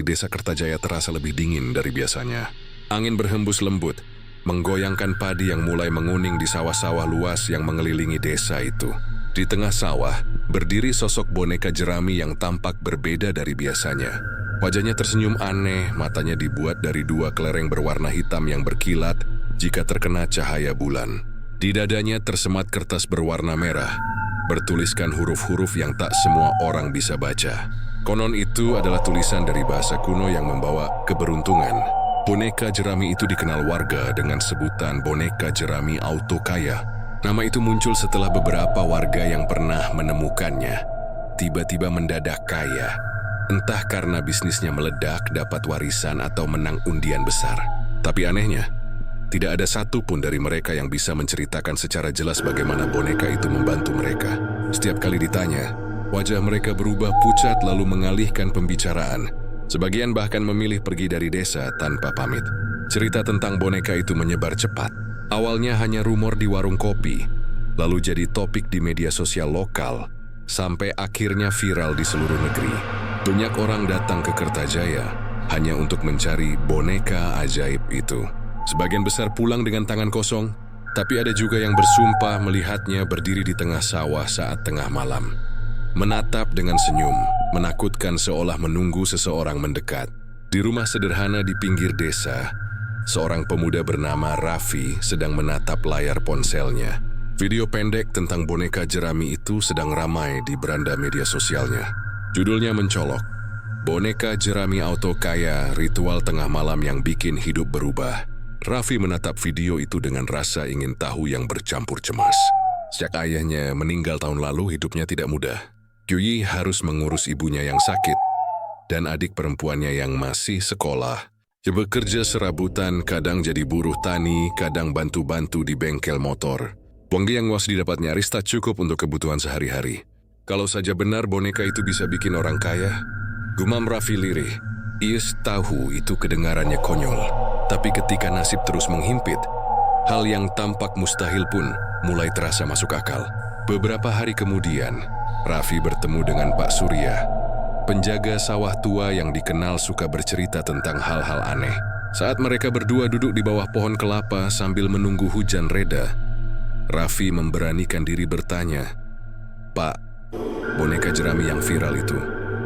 Di desa Kertajaya terasa lebih dingin dari biasanya. Angin berhembus lembut, menggoyangkan padi yang mulai menguning di sawah-sawah luas yang mengelilingi desa itu. Di tengah sawah, berdiri sosok boneka jerami yang tampak berbeda dari biasanya. Wajahnya tersenyum aneh, matanya dibuat dari dua kelereng berwarna hitam yang berkilat jika terkena cahaya bulan. Di dadanya tersemat kertas berwarna merah, bertuliskan huruf-huruf yang tak semua orang bisa baca. Konon itu adalah tulisan dari bahasa kuno yang membawa keberuntungan. Boneka jerami itu dikenal warga dengan sebutan boneka jerami Autokaya. Nama itu muncul setelah beberapa warga yang pernah menemukannya tiba-tiba mendadak kaya. Entah karena bisnisnya meledak, dapat warisan, atau menang undian besar. Tapi anehnya, tidak ada satupun dari mereka yang bisa menceritakan secara jelas bagaimana boneka itu membantu mereka. Setiap kali ditanya, wajah mereka berubah pucat lalu mengalihkan pembicaraan. Sebagian bahkan memilih pergi dari desa tanpa pamit. Cerita tentang boneka itu menyebar cepat. Awalnya hanya rumor di warung kopi, lalu jadi topik di media sosial lokal, sampai akhirnya viral di seluruh negeri. Banyak orang datang ke Kertajaya hanya untuk mencari boneka ajaib itu. Sebagian besar pulang dengan tangan kosong, tapi ada juga yang bersumpah melihatnya berdiri di tengah sawah saat tengah malam. Menatap dengan senyum, menakutkan seolah menunggu seseorang mendekat. Di rumah sederhana di pinggir desa, seorang pemuda bernama Raffi sedang menatap layar ponselnya. Video pendek tentang boneka jerami itu sedang ramai di beranda media sosialnya. Judulnya mencolok, Boneka Jerami Autokaya, Ritual Tengah Malam yang Bikin Hidup Berubah. Raffi menatap video itu dengan rasa ingin tahu yang bercampur cemas. Sejak ayahnya meninggal tahun lalu, hidupnya tidak mudah. Kyuyi harus mengurus ibunya yang sakit dan adik perempuannya yang masih sekolah. Dia bekerja serabutan, kadang jadi buruh tani, kadang bantu-bantu di bengkel motor. Uang yang was didapat nyaris tak cukup untuk kebutuhan sehari-hari. Kalau saja benar boneka itu bisa bikin orang kaya, gumam Raffi lirih. Ia tahu itu kedengarannya konyol. Tapi ketika nasib terus menghimpit, hal yang tampak mustahil pun mulai terasa masuk akal. Beberapa hari kemudian, Raffi bertemu dengan Pak Surya, penjaga sawah tua yang dikenal suka bercerita tentang hal-hal aneh. Saat mereka berdua duduk di bawah pohon kelapa sambil menunggu hujan reda, Raffi memberanikan diri bertanya, "Pak, boneka jerami yang viral itu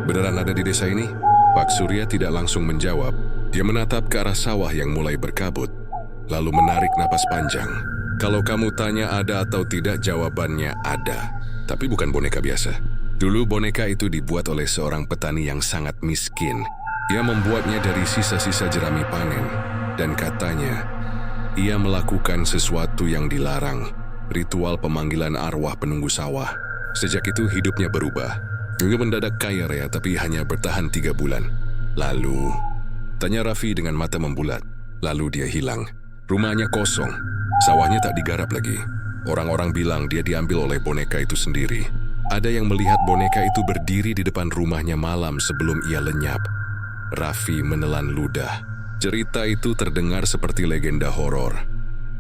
beneran ada di desa ini?" Pak Surya tidak langsung menjawab. Dia menatap ke arah sawah yang mulai berkabut, lalu menarik napas panjang. Kalau kamu tanya ada atau tidak, jawabannya ada. Tapi bukan boneka biasa. Dulu boneka itu dibuat oleh seorang petani yang sangat miskin. Ia membuatnya dari sisa-sisa jerami panen. Dan katanya, ia melakukan sesuatu yang dilarang. Ritual pemanggilan arwah penunggu sawah. Sejak itu hidupnya berubah. Dia mendadak kaya raya tapi hanya bertahan 3 bulan. Lalu, tanya Raffi dengan mata membulat. Lalu dia hilang. Rumahnya kosong. Sawahnya tak digarap lagi. Orang-orang bilang dia diambil oleh boneka itu sendiri. Ada yang melihat boneka itu berdiri di depan rumahnya malam sebelum ia lenyap. Raffi menelan ludah. Cerita itu terdengar seperti legenda horor.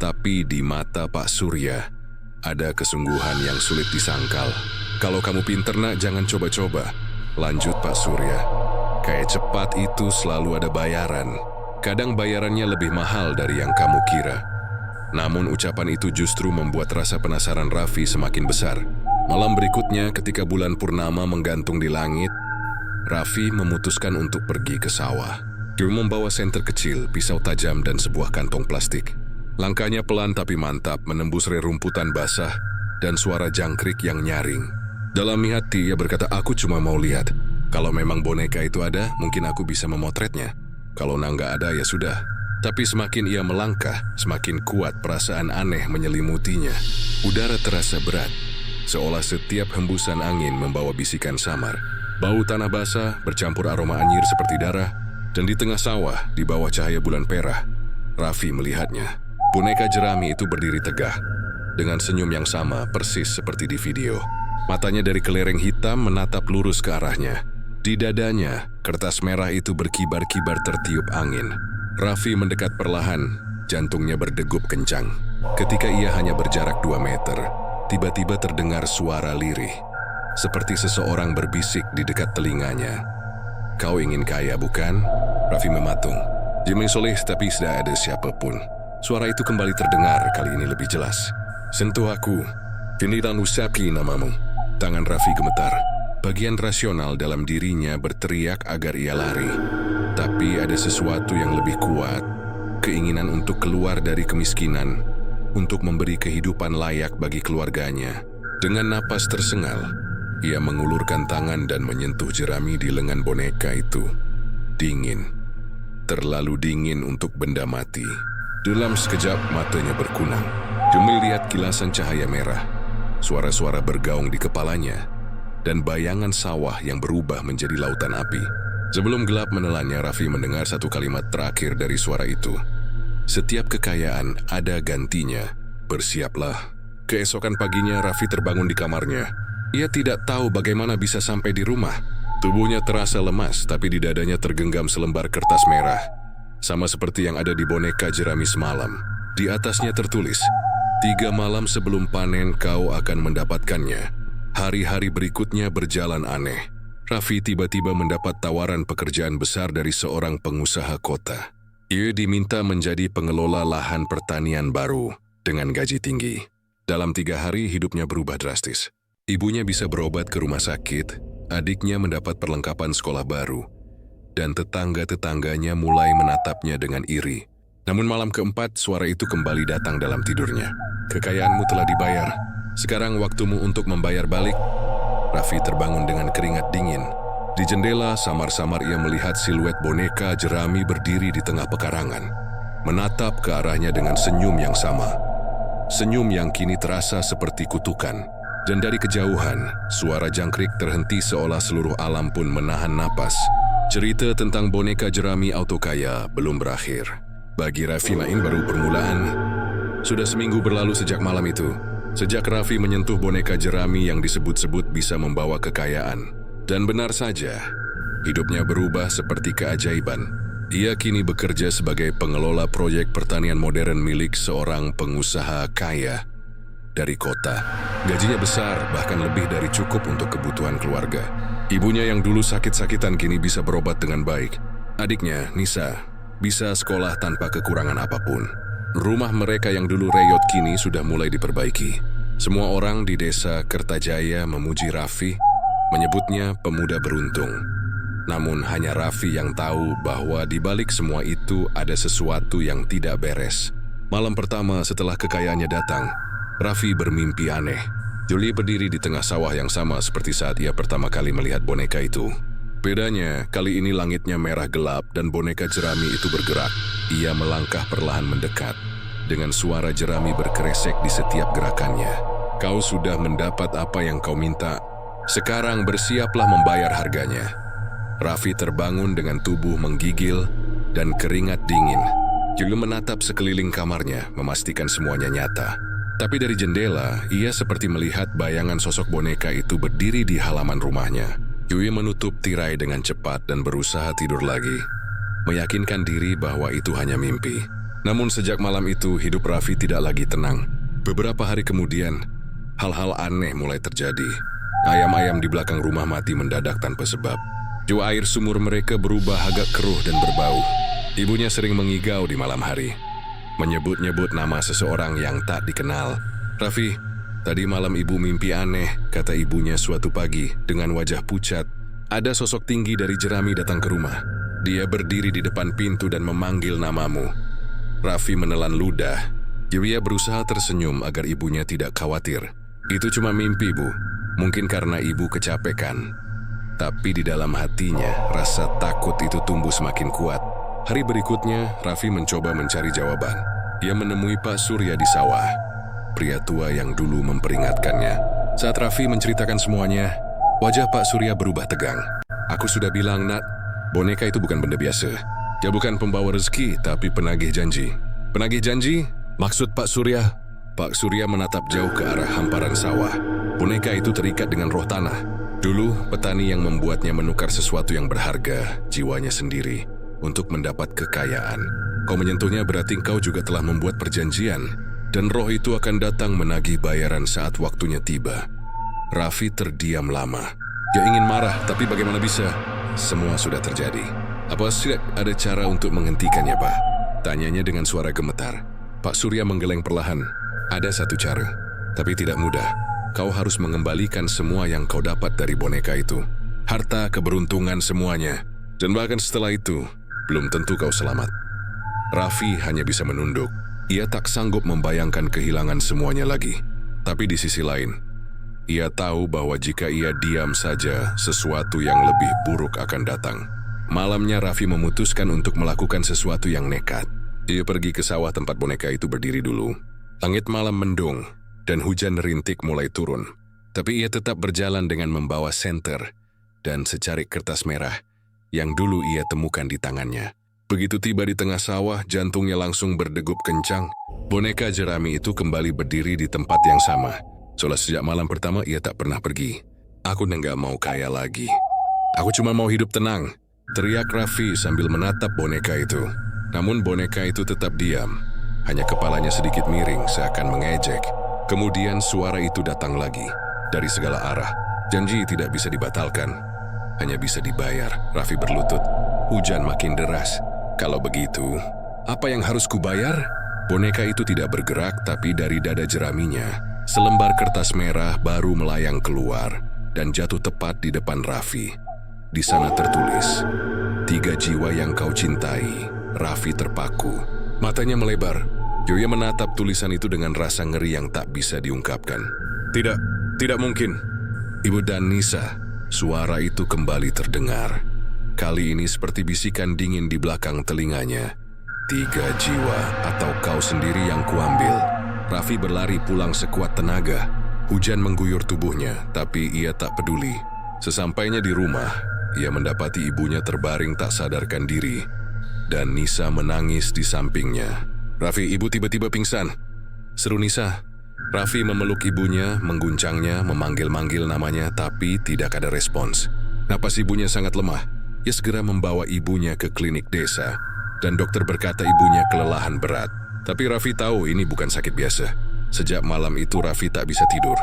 Tapi di mata Pak Surya, ada kesungguhan yang sulit disangkal. Kalau kamu pinter nak, jangan coba-coba. Lanjut Pak Surya. Kayak cepat itu selalu ada bayaran. Kadang bayarannya lebih mahal dari yang kamu kira. Namun ucapan itu justru membuat rasa penasaran Raffi semakin besar. Malam berikutnya ketika bulan purnama menggantung di langit, Raffi memutuskan untuk pergi ke sawah. Dia membawa senter kecil, pisau tajam, dan sebuah kantong plastik. Langkahnya pelan tapi mantap, menembus rerumputan basah dan suara jangkrik yang nyaring. Dalam hati ia berkata, aku cuma mau lihat. Kalau memang boneka itu ada, mungkin aku bisa memotretnya. Kalau nggak ada, ya sudah. Tapi semakin ia melangkah, semakin kuat perasaan aneh menyelimutinya. Udara terasa berat, seolah setiap hembusan angin membawa bisikan samar. Bau tanah basah bercampur aroma anyir seperti darah, dan di tengah sawah, di bawah cahaya bulan perah, Raffi melihatnya. Boneka jerami itu berdiri tegah, dengan senyum yang sama persis seperti di video. Matanya dari kelereng hitam menatap lurus ke arahnya. Di dadanya, kertas merah itu berkibar-kibar tertiup angin. Raffi mendekat perlahan, jantungnya berdegup kencang. Ketika ia hanya berjarak 2 meter, tiba-tiba terdengar suara lirih, seperti seseorang berbisik di dekat telinganya. Kau ingin kaya, bukan? Raffi mematung. Dia mensoleh tapi tidak ada siapapun. Suara itu kembali terdengar, kali ini lebih jelas. Sentuh aku. Finiran usapi namamu. Tangan Raffi gemetar. Bagian rasional dalam dirinya berteriak agar ia lari. Tapi ada sesuatu yang lebih kuat. Keinginan untuk keluar dari kemiskinan. Untuk memberi kehidupan layak bagi keluarganya. Dengan napas tersengal, ia mengulurkan tangan dan menyentuh jerami di lengan boneka itu. Dingin. Terlalu dingin untuk benda mati. Dalam sekejap matanya berkunang. Jumil lihat kilasan cahaya merah. Suara-suara bergaung di kepalanya. Dan bayangan sawah yang berubah menjadi lautan api. Sebelum gelap menelannya, Raffi mendengar satu kalimat terakhir dari suara itu. Setiap kekayaan ada gantinya. Bersiaplah. Keesokan paginya Raffi terbangun di kamarnya. Ia tidak tahu bagaimana bisa sampai di rumah. Tubuhnya terasa lemas, tapi di dadanya tergenggam selembar kertas merah. Sama seperti yang ada di boneka jerami semalam. Di atasnya tertulis, 3 malam sebelum panen kau akan mendapatkannya. Hari-hari berikutnya berjalan aneh. Raffi tiba-tiba mendapat tawaran pekerjaan besar dari seorang pengusaha kota. Ia diminta menjadi pengelola lahan pertanian baru dengan gaji tinggi. Dalam 3 hari hidupnya berubah drastis. Ibunya bisa berobat ke rumah sakit, adiknya mendapat perlengkapan sekolah baru, dan tetangga-tetangganya mulai menatapnya dengan iri. Namun malam keempat, suara itu kembali datang dalam tidurnya. Kekayaanmu telah dibayar, sekarang waktumu untuk membayar balik. Raffi terbangun dengan keringat dingin. Di jendela, samar-samar ia melihat siluet boneka jerami berdiri di tengah pekarangan, menatap ke arahnya dengan senyum yang sama. Senyum yang kini terasa seperti kutukan. Dan dari kejauhan, suara jangkrik terhenti seolah seluruh alam pun menahan napas. Cerita tentang boneka jerami auto kaya belum berakhir. Bagi Raffi Main baru permulaan. Sudah seminggu berlalu sejak malam itu. Sejak Raffi menyentuh boneka jerami yang disebut-sebut bisa membawa kekayaan. Dan benar saja, hidupnya berubah seperti keajaiban. Ia kini bekerja sebagai pengelola proyek pertanian modern milik seorang pengusaha kaya dari kota. Gajinya besar, bahkan lebih dari cukup untuk kebutuhan keluarga. Ibunya yang dulu sakit-sakitan kini bisa berobat dengan baik. Adiknya, Nisa, bisa sekolah tanpa kekurangan apapun. Rumah mereka yang dulu reyot kini sudah mulai diperbaiki. Semua orang di desa Kertajaya memuji Raffi, menyebutnya pemuda beruntung. Namun hanya Raffi yang tahu bahwa di balik semua itu ada sesuatu yang tidak beres. Malam pertama setelah kekayaannya datang, Raffi bermimpi aneh. Julie berdiri di tengah sawah yang sama seperti saat ia pertama kali melihat boneka itu. Bedanya, kali ini langitnya merah gelap dan boneka jerami itu bergerak. Ia melangkah perlahan mendekat. Dengan suara jerami berkeresek di setiap gerakannya. Kau sudah mendapat apa yang kau minta. Sekarang bersiaplah membayar harganya. Raffi terbangun dengan tubuh menggigil dan keringat dingin. Julie menatap sekeliling kamarnya, memastikan semuanya nyata. Tapi dari jendela, ia seperti melihat bayangan sosok boneka itu berdiri di halaman rumahnya. Yui menutup tirai dengan cepat dan berusaha tidur lagi, meyakinkan diri bahwa itu hanya mimpi. Namun sejak malam itu, hidup Raffi tidak lagi tenang. Beberapa hari kemudian, hal-hal aneh mulai terjadi. Ayam-ayam di belakang rumah mati mendadak tanpa sebab. Jua air sumur mereka berubah agak keruh dan berbau. Ibunya sering mengigau di malam hari, menyebut-nyebut nama seseorang yang tak dikenal. Raffi, tadi malam ibu mimpi aneh, kata ibunya suatu pagi dengan wajah pucat. Ada sosok tinggi dari jerami datang ke rumah. Dia berdiri di depan pintu dan memanggil namamu. Raffi menelan ludah. Yulia berusaha tersenyum agar ibunya tidak khawatir. Itu cuma mimpi, Bu. Mungkin karena ibu kecapekan. Tapi di dalam hatinya, rasa takut itu tumbuh semakin kuat. Hari berikutnya, Raffi mencoba mencari jawaban. Ia menemui Pak Surya di sawah, pria tua yang dulu memperingatkannya. Saat Raffi menceritakan semuanya, wajah Pak Surya berubah tegang. Aku sudah bilang, Nak, boneka itu bukan benda biasa. Dia bukan pembawa rezeki, tapi penagih janji. Penagih janji? Maksud Pak Surya? Pak Surya menatap jauh ke arah hamparan sawah. Boneka itu terikat dengan roh tanah. Dulu, petani yang membuatnya menukar sesuatu yang berharga, jiwanya sendiri, untuk mendapat kekayaan. Kau menyentuhnya berarti kau juga telah membuat perjanjian, dan roh itu akan datang menagih bayaran saat waktunya tiba. Raffi terdiam lama. Dia ingin marah, tapi bagaimana bisa? semua sudah terjadi. Apa tidak ada cara untuk menghentikannya, Pak? Tanyanya dengan suara gemetar. Pak Surya menggeleng perlahan. Ada satu cara, tapi tidak mudah. Kau harus mengembalikan semua yang kau dapat dari boneka itu. Harta, keberuntungan, semuanya. Dan bahkan setelah itu, belum tentu kau selamat. Raffi hanya bisa menunduk. Ia tak sanggup membayangkan kehilangan semuanya lagi. Tapi di sisi lain, ia tahu bahwa jika ia diam saja, sesuatu yang lebih buruk akan datang. Malamnya Raffi memutuskan untuk melakukan sesuatu yang nekat. Ia pergi ke sawah tempat boneka itu berdiri dulu. Langit malam mendung, dan hujan rintik mulai turun. Tapi ia tetap berjalan dengan membawa senter dan secarik kertas merah yang dulu ia temukan di tangannya. Begitu tiba di tengah sawah, jantungnya langsung berdegup kencang. Boneka jerami itu kembali berdiri di tempat yang sama. Soalnya sejak malam pertama ia tak pernah pergi. Aku nggak mau kaya lagi. Aku cuma mau hidup tenang, teriak Raffi sambil menatap boneka itu. Namun boneka itu tetap diam. Hanya kepalanya sedikit miring seakan mengejek. Kemudian suara itu datang lagi dari segala arah. Janji tidak bisa dibatalkan, hanya bisa dibayar. Raffi berlutut. Hujan makin deras. Kalau begitu, apa yang harus kubayar? Boneka itu tidak bergerak, tapi dari dada jeraminya, selembar kertas merah baru melayang keluar dan jatuh tepat di depan Raffi. Di sana tertulis, 3 jiwa yang kau cintai. Raffi terpaku. Matanya melebar. Joya menatap tulisan itu dengan rasa ngeri yang tak bisa diungkapkan. Tidak mungkin. Ibu dan Nisa, suara itu kembali terdengar. Kali ini seperti bisikan dingin di belakang telinganya. 3 jiwa atau kau sendiri yang kuambil. Raffi berlari pulang sekuat tenaga. Hujan mengguyur tubuhnya, tapi ia tak peduli. Sesampainya di rumah, ia mendapati ibunya terbaring tak sadarkan diri. Dan Nisa menangis di sampingnya. Raffi, ibu tiba-tiba pingsan, seru Nisa. Raffi memeluk ibunya, mengguncangnya, memanggil-manggil namanya, tapi tidak ada respons. Napas ibunya sangat lemah. Ia segera membawa ibunya ke klinik desa, dan dokter berkata ibunya kelelahan berat. Tapi Raffi tahu ini bukan sakit biasa. Sejak malam itu Raffi tak bisa tidur.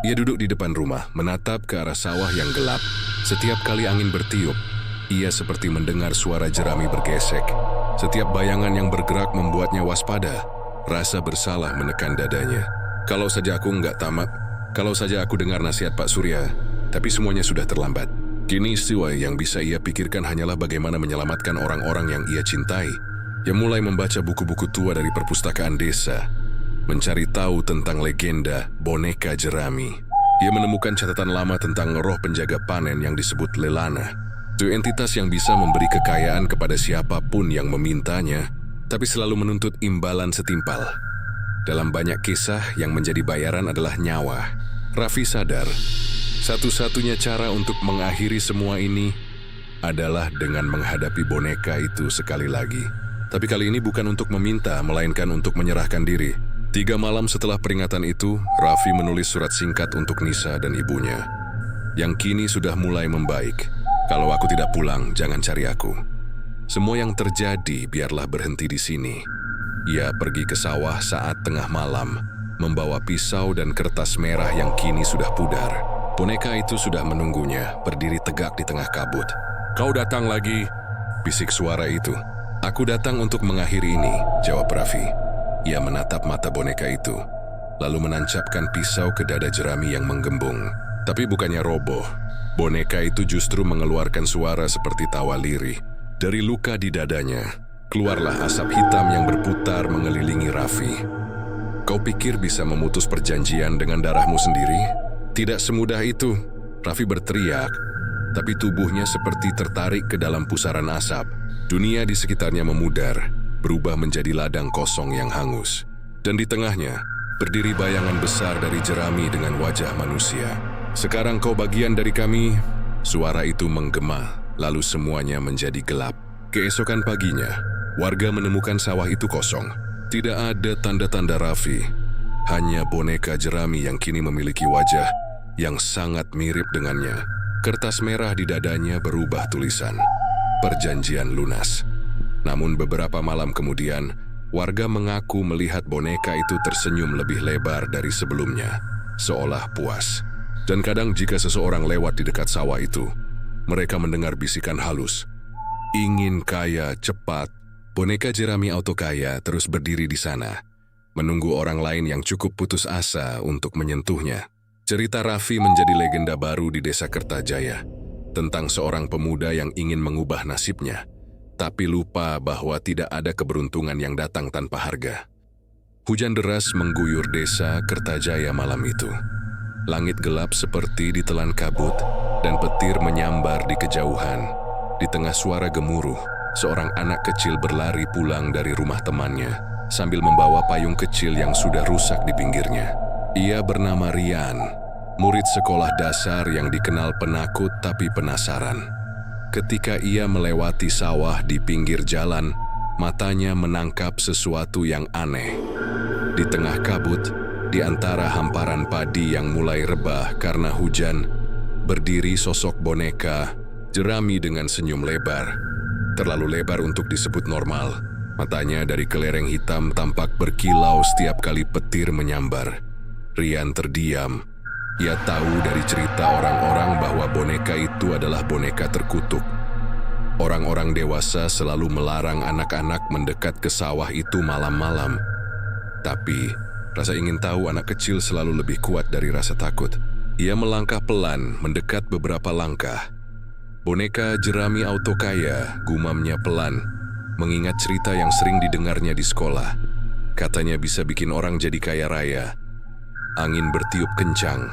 Ia duduk di depan rumah, menatap ke arah sawah yang gelap. Setiap kali angin bertiup, ia seperti mendengar suara jerami bergesek. Setiap bayangan yang bergerak membuatnya waspada. Rasa bersalah menekan dadanya. Kalau saja aku nggak tamat, kalau saja aku dengar nasihat Pak Surya, tapi semuanya sudah terlambat. Kini istiwa yang bisa ia pikirkan hanyalah bagaimana menyelamatkan orang-orang yang ia cintai. Ia mulai membaca buku-buku tua dari perpustakaan desa, mencari tahu tentang legenda boneka jerami. Ia menemukan catatan lama tentang roh penjaga panen yang disebut Lelana. Itu entitas yang bisa memberi kekayaan kepada siapapun yang memintanya, tapi selalu menuntut imbalan setimpal. Dalam banyak kisah, yang menjadi bayaran adalah nyawa. Raffi sadar, satu-satunya cara untuk mengakhiri semua ini adalah dengan menghadapi boneka itu sekali lagi. Tapi kali ini bukan untuk meminta, melainkan untuk menyerahkan diri. 3 malam setelah peringatan itu, Raffi menulis surat singkat untuk Nisa dan ibunya, yang kini sudah mulai membaik. Kalau aku tidak pulang, jangan cari aku. Semua yang terjadi biarlah berhenti di sini. Ia pergi ke sawah saat tengah malam, membawa pisau dan kertas merah yang kini sudah pudar. Boneka itu sudah menunggunya, berdiri tegak di tengah kabut. Kau datang lagi, bisik suara itu. Aku datang untuk mengakhiri ini, jawab Raffi. Ia menatap mata boneka itu, lalu menancapkan pisau ke dada jerami yang menggembung. Tapi bukannya roboh. Boneka itu justru mengeluarkan suara seperti tawa lirih. Dari luka di dadanya, keluarlah asap hitam yang berputar mengelilingi Raffi. Kau pikir bisa memutus perjanjian dengan darahmu sendiri? Tidak semudah itu, Raffi berteriak, tapi tubuhnya seperti tertarik ke dalam pusaran asap. Dunia di sekitarnya memudar, berubah menjadi ladang kosong yang hangus. Dan di tengahnya, berdiri bayangan besar dari jerami dengan wajah manusia. Sekarang kau bagian dari kami, suara itu menggema, lalu semuanya menjadi gelap. Keesokan paginya, warga menemukan sawah itu kosong. Tidak ada tanda-tanda Raffi, hanya boneka jerami yang kini memiliki wajah yang sangat mirip dengannya. Kertas merah di dadanya berubah tulisan, perjanjian lunas. Namun beberapa malam kemudian, warga mengaku melihat boneka itu tersenyum lebih lebar dari sebelumnya, seolah puas. Dan kadang jika seseorang lewat di dekat sawah itu, Mereka mendengar bisikan halus. Ingin kaya cepat. Boneka jerami auto kaya terus berdiri di sana, menunggu orang lain yang cukup putus asa untuk menyentuhnya. Cerita Raffi menjadi legenda baru di Desa Kertajaya, tentang seorang pemuda yang ingin mengubah nasibnya, tapi lupa bahwa tidak ada keberuntungan yang datang tanpa harga. Hujan deras mengguyur Desa Kertajaya malam itu. Langit gelap seperti ditelan kabut, dan petir menyambar di kejauhan. Di tengah suara gemuruh, seorang anak kecil berlari pulang dari rumah temannya, sambil membawa payung kecil yang sudah rusak di pinggirnya. Ia bernama Rian, murid sekolah dasar yang dikenal penakut tapi penasaran. Ketika ia melewati sawah di pinggir jalan, matanya menangkap sesuatu yang aneh. Di tengah kabut, di antara hamparan padi yang mulai rebah karena hujan, berdiri sosok boneka jerami dengan senyum lebar. Terlalu lebar untuk disebut normal. Matanya dari kelereng hitam tampak berkilau setiap kali petir menyambar. Rian terdiam. Ia tahu dari cerita orang-orang bahwa boneka itu adalah boneka terkutuk. Orang-orang dewasa selalu melarang anak-anak mendekat ke sawah itu malam-malam. Tapi, rasa ingin tahu anak kecil selalu lebih kuat dari rasa takut. Ia melangkah pelan, mendekat beberapa langkah. Boneka jerami auto kaya, gumamnya pelan, mengingat cerita yang sering didengarnya di sekolah. Katanya bisa bikin orang jadi kaya raya. Angin bertiup kencang.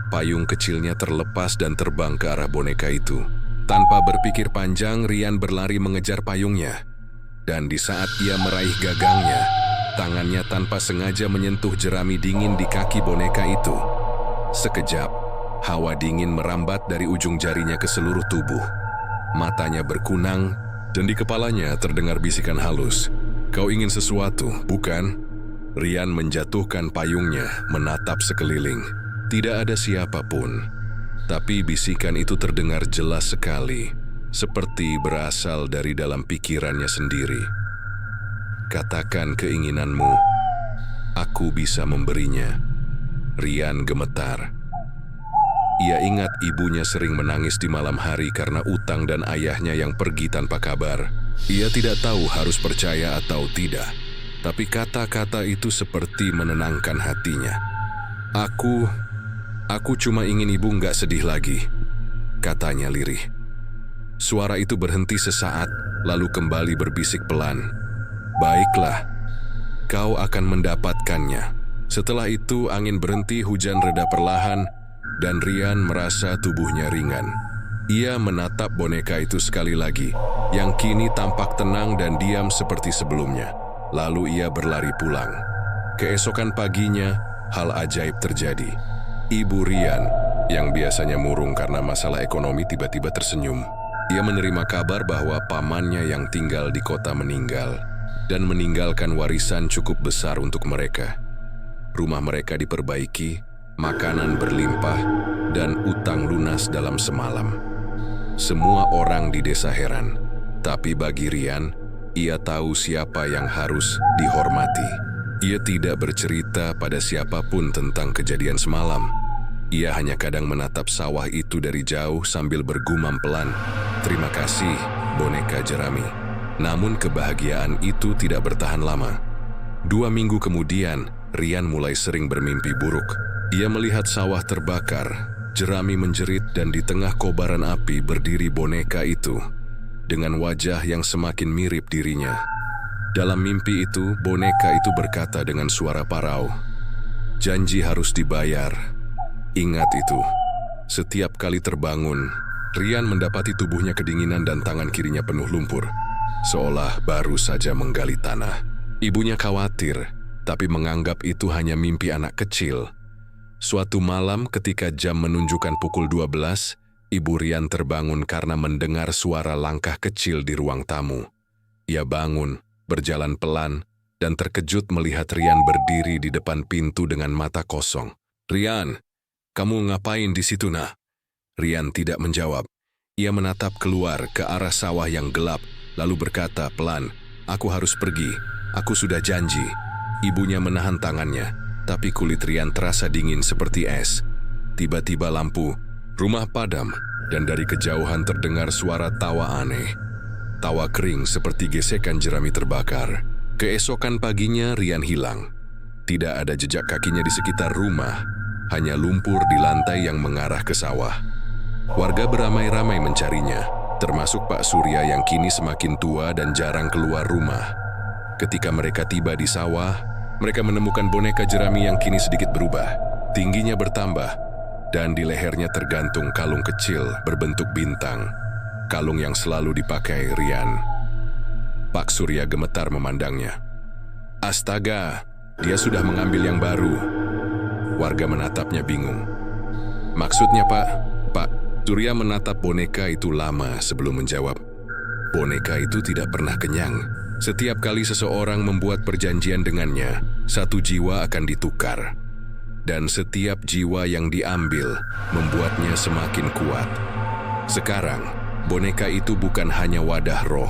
Payung kecilnya terlepas dan terbang ke arah boneka itu. Tanpa berpikir panjang, Rian berlari mengejar payungnya. Dan di saat ia meraih gagangnya, tangannya tanpa sengaja menyentuh jerami dingin di kaki boneka itu. Sekejap, hawa dingin merambat dari ujung jarinya ke seluruh tubuh. Matanya berkunang, dan di kepalanya terdengar bisikan halus. "Kau ingin sesuatu, bukan?" Rian menjatuhkan payungnya, menatap sekeliling. Tidak ada siapapun, tapi bisikan itu terdengar jelas sekali, seperti berasal dari dalam pikirannya sendiri. "Katakan keinginanmu, aku bisa memberinya." Rian gemetar. Ia ingat ibunya sering menangis di malam hari karena utang dan ayahnya yang pergi tanpa kabar. Ia tidak tahu harus percaya atau tidak, tapi kata-kata itu seperti menenangkan hatinya. Aku cuma ingin ibu nggak sedih lagi," katanya lirih. Suara itu berhenti sesaat, lalu kembali berbisik pelan. "Baiklah, kau akan mendapatkannya." Setelah itu angin berhenti, hujan reda perlahan, dan Rian merasa tubuhnya ringan. Ia menatap boneka itu sekali lagi, yang kini tampak tenang dan diam seperti sebelumnya. Lalu ia berlari pulang. Keesokan paginya, hal ajaib terjadi. Ibu Rian, yang biasanya murung karena masalah ekonomi, tiba-tiba tersenyum. Ia menerima kabar bahwa pamannya yang tinggal di kota meninggal, dan meninggalkan warisan cukup besar untuk mereka. Rumah mereka diperbaiki, makanan berlimpah, dan utang lunas dalam semalam. Semua orang di desa heran, tapi bagi Rian, ia tahu siapa yang harus dihormati. Ia tidak bercerita pada siapapun tentang kejadian semalam. Ia hanya kadang menatap sawah itu dari jauh sambil bergumam pelan, "Terima kasih, boneka jerami." Namun kebahagiaan itu tidak bertahan lama. 2 minggu kemudian, Rian mulai sering bermimpi buruk. Ia melihat sawah terbakar, jerami menjerit, dan di tengah kobaran api berdiri boneka itu, dengan wajah yang semakin mirip dirinya. Dalam mimpi itu, boneka itu berkata dengan suara parau, "Janji harus dibayar. Ingat itu." Setiap kali terbangun, Rian mendapati tubuhnya kedinginan dan tangan kirinya penuh lumpur, seolah baru saja menggali tanah. Ibunya khawatir, tapi menganggap itu hanya mimpi anak kecil. Suatu malam ketika jam menunjukkan pukul 12, Ibu Rian terbangun karena mendengar suara langkah kecil di ruang tamu. Ia bangun, berjalan pelan, dan terkejut melihat Rian berdiri di depan pintu dengan mata kosong. "Rian, kamu ngapain di situ, nak?" Rian tidak menjawab. Ia menatap keluar ke arah sawah yang gelap, lalu berkata pelan, "Aku harus pergi. Aku sudah janji." Ibunya menahan tangannya, tapi kulit Rian terasa dingin seperti es. Tiba-tiba rumah padam, dan dari kejauhan terdengar suara tawa aneh. Tawa kering seperti gesekan jerami terbakar. Keesokan paginya Rian hilang. Tidak ada jejak kakinya di sekitar rumah, hanya lumpur di lantai yang mengarah ke sawah. Warga beramai-ramai mencarinya, termasuk Pak Surya yang kini semakin tua dan jarang keluar rumah. Ketika mereka tiba di sawah, mereka menemukan boneka jerami yang kini sedikit berubah. Tingginya bertambah, dan di lehernya tergantung kalung kecil berbentuk bintang. Kalung yang selalu dipakai Rian. Pak Surya gemetar memandangnya. Astaga, dia sudah mengambil yang baru. Warga menatapnya bingung. Maksudnya Pak Surya menatap boneka itu lama sebelum menjawab. Boneka itu tidak pernah kenyang. Setiap kali seseorang membuat perjanjian dengannya, satu jiwa akan ditukar. Dan setiap jiwa yang diambil membuatnya semakin kuat. Sekarang, boneka itu bukan hanya wadah roh,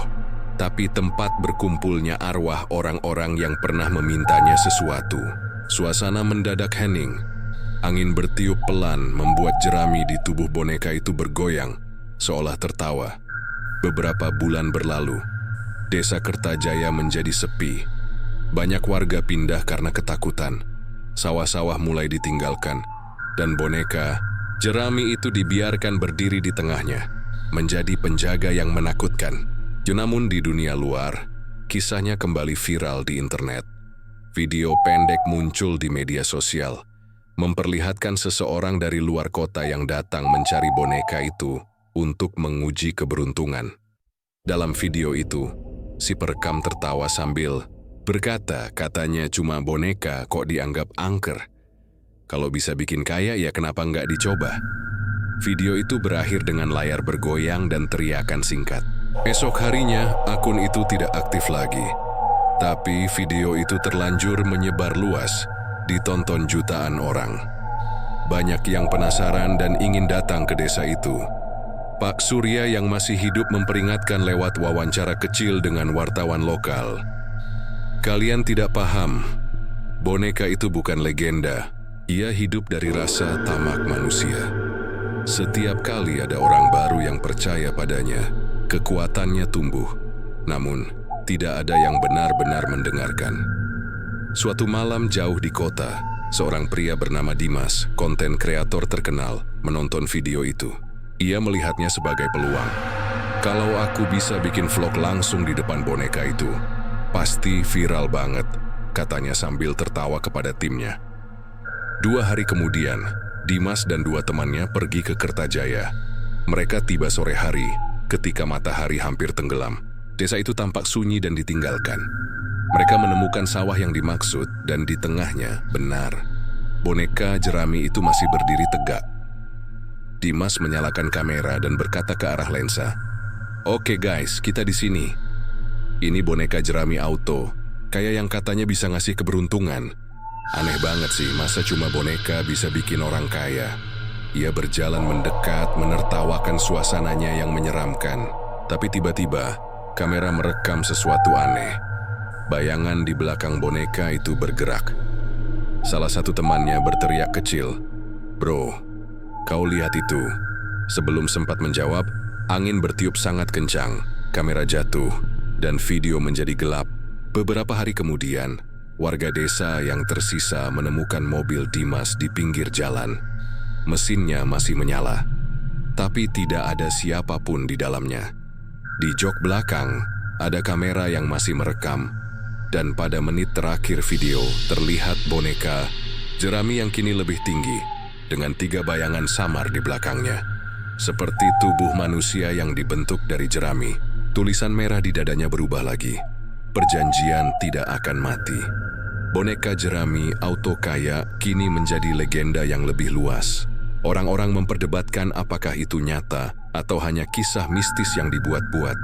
tapi tempat berkumpulnya arwah orang-orang yang pernah memintanya sesuatu. Suasana mendadak hening. Angin bertiup pelan membuat jerami di tubuh boneka itu bergoyang, seolah tertawa. Beberapa bulan berlalu, desa Kertajaya menjadi sepi. Banyak warga pindah karena ketakutan. Sawah-sawah mulai ditinggalkan, dan boneka jerami itu dibiarkan berdiri di tengahnya, menjadi penjaga yang menakutkan. Namun di dunia luar, kisahnya kembali viral di internet. Video pendek muncul di media sosial, memperlihatkan seseorang dari luar kota yang datang mencari boneka itu untuk menguji keberuntungan. Dalam video itu, si perekam tertawa sambil berkata, katanya cuma boneka kok dianggap angker. Kalau bisa bikin kaya ya kenapa nggak dicoba? Video itu berakhir dengan layar bergoyang dan teriakan singkat. Esok harinya, akun itu tidak aktif lagi. Tapi video itu terlanjur menyebar luas, ditonton jutaan orang. Banyak yang penasaran dan ingin datang ke desa itu. Pak Surya yang masih hidup memperingatkan lewat wawancara kecil dengan wartawan lokal. Kalian tidak paham, boneka itu bukan legenda. Ia hidup dari rasa tamak manusia. Setiap kali ada orang baru yang percaya padanya, kekuatannya tumbuh, namun tidak ada yang benar-benar mendengarkan. Suatu malam jauh di kota, seorang pria bernama Dimas, konten kreator terkenal, menonton video itu. Ia melihatnya sebagai peluang. Kalau aku bisa bikin vlog langsung di depan boneka itu, pasti viral banget, katanya sambil tertawa kepada timnya. 2 hari kemudian, Dimas dan 2 temannya pergi ke Kertajaya. Mereka tiba sore hari, ketika matahari hampir tenggelam. Desa itu tampak sunyi dan ditinggalkan. Mereka menemukan sawah yang dimaksud, dan di tengahnya, benar, boneka jerami itu masih berdiri tegak. Dimas menyalakan kamera dan berkata ke arah lensa, "Oke guys, kita di sini. Ini boneka jerami auto, kayak yang katanya bisa ngasih keberuntungan. Aneh banget sih, masa cuma boneka bisa bikin orang kaya?" Ia berjalan mendekat, menertawakan suasananya yang menyeramkan. Tapi tiba-tiba, kamera merekam sesuatu aneh. Bayangan di belakang boneka itu bergerak. Salah satu temannya berteriak kecil, "Bro, kau lihat itu?" Sebelum sempat menjawab, angin bertiup sangat kencang, kamera jatuh, dan video menjadi gelap. Beberapa hari kemudian, warga desa yang tersisa menemukan mobil Dimas di pinggir jalan. Mesinnya masih menyala, tapi tidak ada siapapun di dalamnya. Di jok belakang, ada kamera yang masih merekam, dan pada menit terakhir video terlihat boneka jerami yang kini lebih tinggi, dengan 3 bayangan samar di belakangnya. Seperti tubuh manusia yang dibentuk dari jerami, tulisan merah di dadanya berubah lagi. Perjanjian tidak akan mati. Boneka jerami auto kaya kini menjadi legenda yang lebih luas. Orang-orang memperdebatkan apakah itu nyata atau hanya kisah mistis yang dibuat-buat.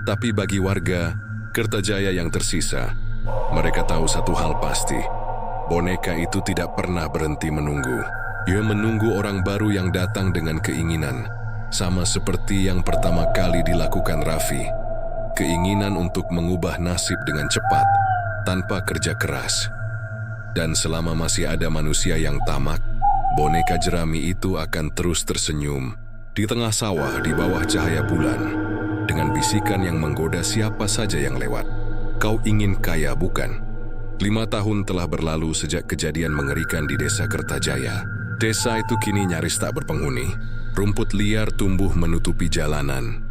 Tapi bagi warga Kertajaya yang tersisa, mereka tahu satu hal pasti. Boneka itu tidak pernah berhenti menunggu. Ia menunggu orang baru yang datang dengan keinginan, sama seperti yang pertama kali dilakukan Raffi. Keinginan untuk mengubah nasib dengan cepat, tanpa kerja keras. Dan selama masih ada manusia yang tamak, boneka jerami itu akan terus tersenyum, Di tengah sawah di bawah cahaya bulan, dengan bisikan yang menggoda siapa saja yang lewat. Kau ingin kaya, bukan? 5 tahun telah berlalu sejak kejadian mengerikan di desa Kertajaya. Desa itu kini nyaris tak berpenghuni. Rumput liar tumbuh menutupi jalanan.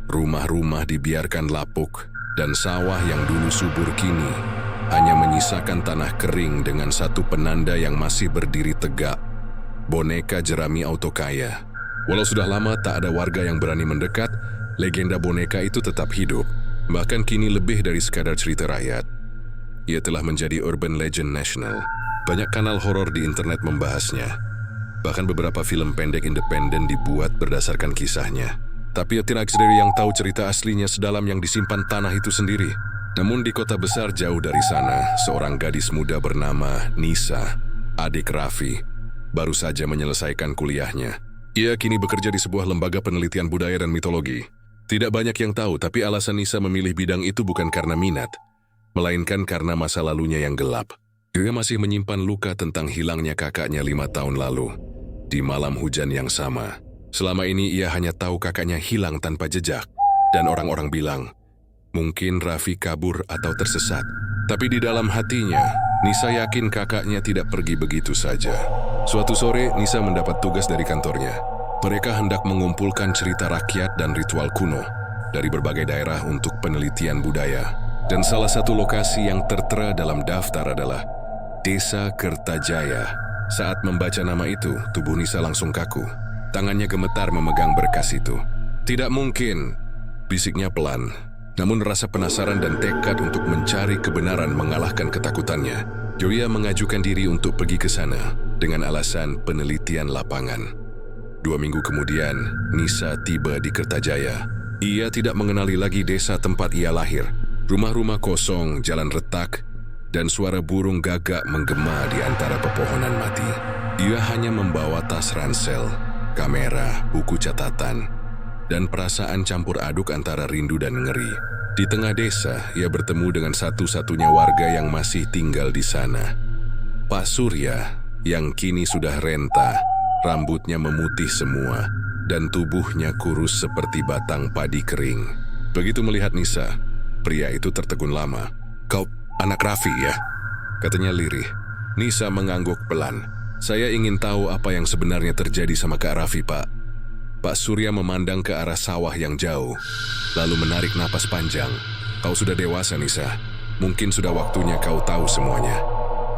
Rumah-rumah dibiarkan lapuk, dan sawah yang dulu subur kini hanya menyisakan tanah kering dengan satu penanda yang masih berdiri tegak. Boneka jerami Autokaya. Walau sudah lama tak ada warga yang berani mendekat, legenda boneka itu tetap hidup. Bahkan kini lebih dari sekadar cerita rakyat. Ia telah menjadi urban legend nasional. Banyak kanal horor di internet membahasnya. Bahkan beberapa film pendek independen dibuat berdasarkan kisahnya. Tapi tidak ada yang tahu cerita aslinya sedalam yang disimpan tanah itu sendiri. Namun di kota besar jauh dari sana, seorang gadis muda bernama Nisa, adik Raffi, baru saja menyelesaikan kuliahnya. Ia kini bekerja di sebuah lembaga penelitian budaya dan mitologi. Tidak banyak yang tahu, tapi alasan Nisa memilih bidang itu bukan karena minat, melainkan karena masa lalunya yang gelap. Dia masih menyimpan luka tentang hilangnya kakaknya 5 tahun lalu, di malam hujan yang sama. Selama ini ia hanya tahu kakaknya hilang tanpa jejak, dan orang-orang bilang, mungkin Raffi kabur atau tersesat. Tapi di dalam hatinya, Nisa yakin kakaknya tidak pergi begitu saja. Suatu sore, Nisa mendapat tugas dari kantornya. Mereka hendak mengumpulkan cerita rakyat dan ritual kuno dari berbagai daerah untuk penelitian budaya. Dan salah satu lokasi yang tertera dalam daftar adalah Desa Kertajaya. Saat membaca nama itu, tubuh Nisa langsung kaku. Tangannya gemetar memegang berkas itu. Tidak mungkin, bisiknya pelan. Namun rasa penasaran dan tekad untuk mencari kebenaran mengalahkan ketakutannya. Joya mengajukan diri untuk pergi ke sana dengan alasan penelitian lapangan. 2 minggu kemudian, Nisa tiba di Kertajaya. Ia tidak mengenali lagi desa tempat ia lahir. Rumah-rumah kosong, jalan retak, dan suara burung gagak menggema di antara pepohonan mati. Ia hanya membawa tas ransel, kamera, buku catatan, dan perasaan campur aduk antara rindu dan ngeri. Di tengah desa, ia bertemu dengan satu-satunya warga yang masih tinggal di sana. Pak Surya, yang kini sudah renta, rambutnya memutih semua, dan tubuhnya kurus seperti batang padi kering. Begitu melihat Nisa, pria itu tertegun lama. "Kau anak Raffi ya?" katanya lirih. Nisa mengangguk pelan. "Saya ingin tahu apa yang sebenarnya terjadi sama Kak Raffi, Pak." Pak Surya memandang ke arah sawah yang jauh, lalu menarik napas panjang. "Kau sudah dewasa, Nisa. Mungkin sudah waktunya kau tahu semuanya."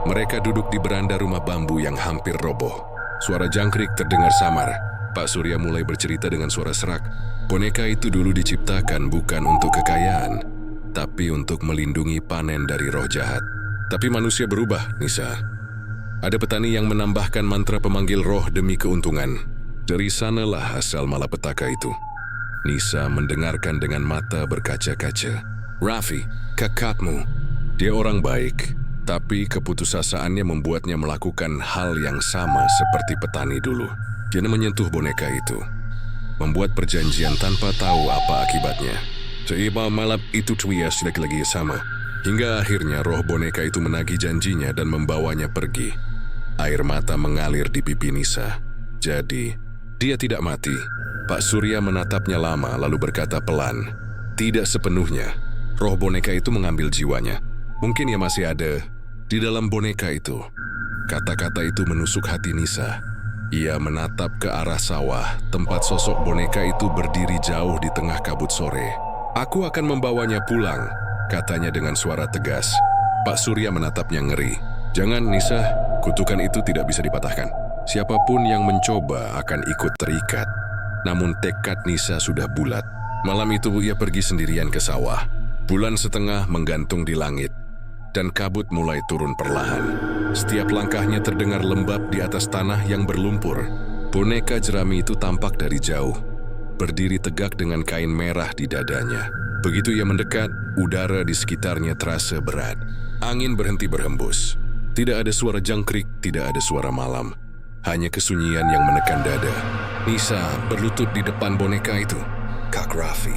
Mereka duduk di beranda rumah bambu yang hampir roboh. Suara jangkrik terdengar samar. Pak Surya mulai bercerita dengan suara serak. Boneka itu dulu diciptakan bukan untuk kekayaan, tapi untuk melindungi panen dari roh jahat. Tapi manusia berubah, Nisa. Ada petani yang menambahkan mantra pemanggil roh demi keuntungan. Dari sanalah asal malapetaka itu. Nisa mendengarkan dengan mata berkaca-kaca. "Raffi, kakakmu, dia orang baik, tapi keputusasaannya membuatnya melakukan hal yang sama seperti petani dulu. Dia menyentuh boneka itu, membuat perjanjian tanpa tahu apa akibatnya. Seiba malam itu dia lagi sama, hingga akhirnya roh boneka itu menagih janjinya dan membawanya pergi." Air mata mengalir di pipi Nisa. "Jadi, dia tidak mati." Pak Surya menatapnya lama lalu berkata pelan, "Tidak sepenuhnya. Roh boneka itu mengambil jiwanya. Mungkin ia masih ada di dalam boneka itu." Kata-kata itu menusuk hati Nisa. Ia menatap ke arah sawah, tempat sosok boneka itu berdiri jauh di tengah kabut sore. "Aku akan membawanya pulang," katanya dengan suara tegas. Pak Surya menatapnya ngeri. "Jangan, Nisa, kutukan itu tidak bisa dipatahkan. Siapapun yang mencoba akan ikut terikat." Namun tekad Nisa sudah bulat. Malam itu ia pergi sendirian ke sawah. Bulan setengah menggantung di langit, dan kabut mulai turun perlahan. Setiap langkahnya terdengar lembab di atas tanah yang berlumpur. Boneka jerami itu tampak dari jauh, berdiri tegak dengan kain merah di dadanya. Begitu ia mendekat, udara di sekitarnya terasa berat. Angin berhenti berhembus. Tidak ada suara jangkrik, tidak ada suara malam. Hanya kesunyian yang menekan dada. Nisa berlutut di depan boneka itu. "Kak Raffi,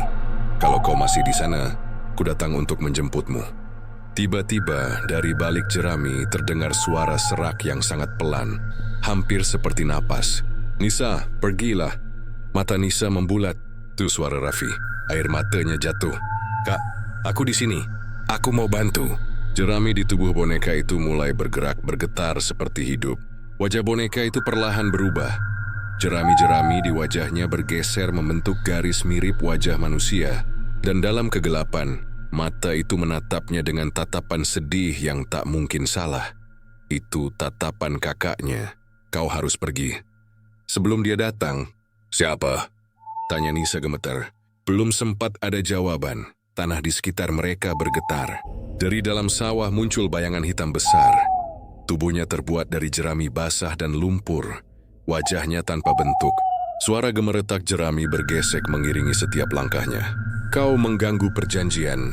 kalau kau masih di sana, ku datang untuk menjemputmu." Tiba-tiba dari balik jerami terdengar suara serak yang sangat pelan, hampir seperti napas. "Nisa, pergilah. Mata Nisa membulat. Tuh suara Raffi. Air matanya jatuh. "Kak, aku di sini. Aku mau bantu." Jerami di tubuh boneka itu mulai bergetar seperti hidup. Wajah boneka itu perlahan berubah. Jerami-jerami di wajahnya bergeser membentuk garis mirip wajah manusia. Dan dalam kegelapan, mata itu menatapnya dengan tatapan sedih yang tak mungkin salah. Itu tatapan kakaknya. "Kau harus pergi." Sebelum dia datang, "Siapa?" tanya Nisa gemetar. Belum sempat ada jawaban, tanah di sekitar mereka bergetar. Dari dalam sawah muncul bayangan hitam besar. Tubuhnya terbuat dari jerami basah dan lumpur. Wajahnya tanpa bentuk. Suara gemeretak jerami bergesek mengiringi setiap langkahnya. "Kau mengganggu perjanjian."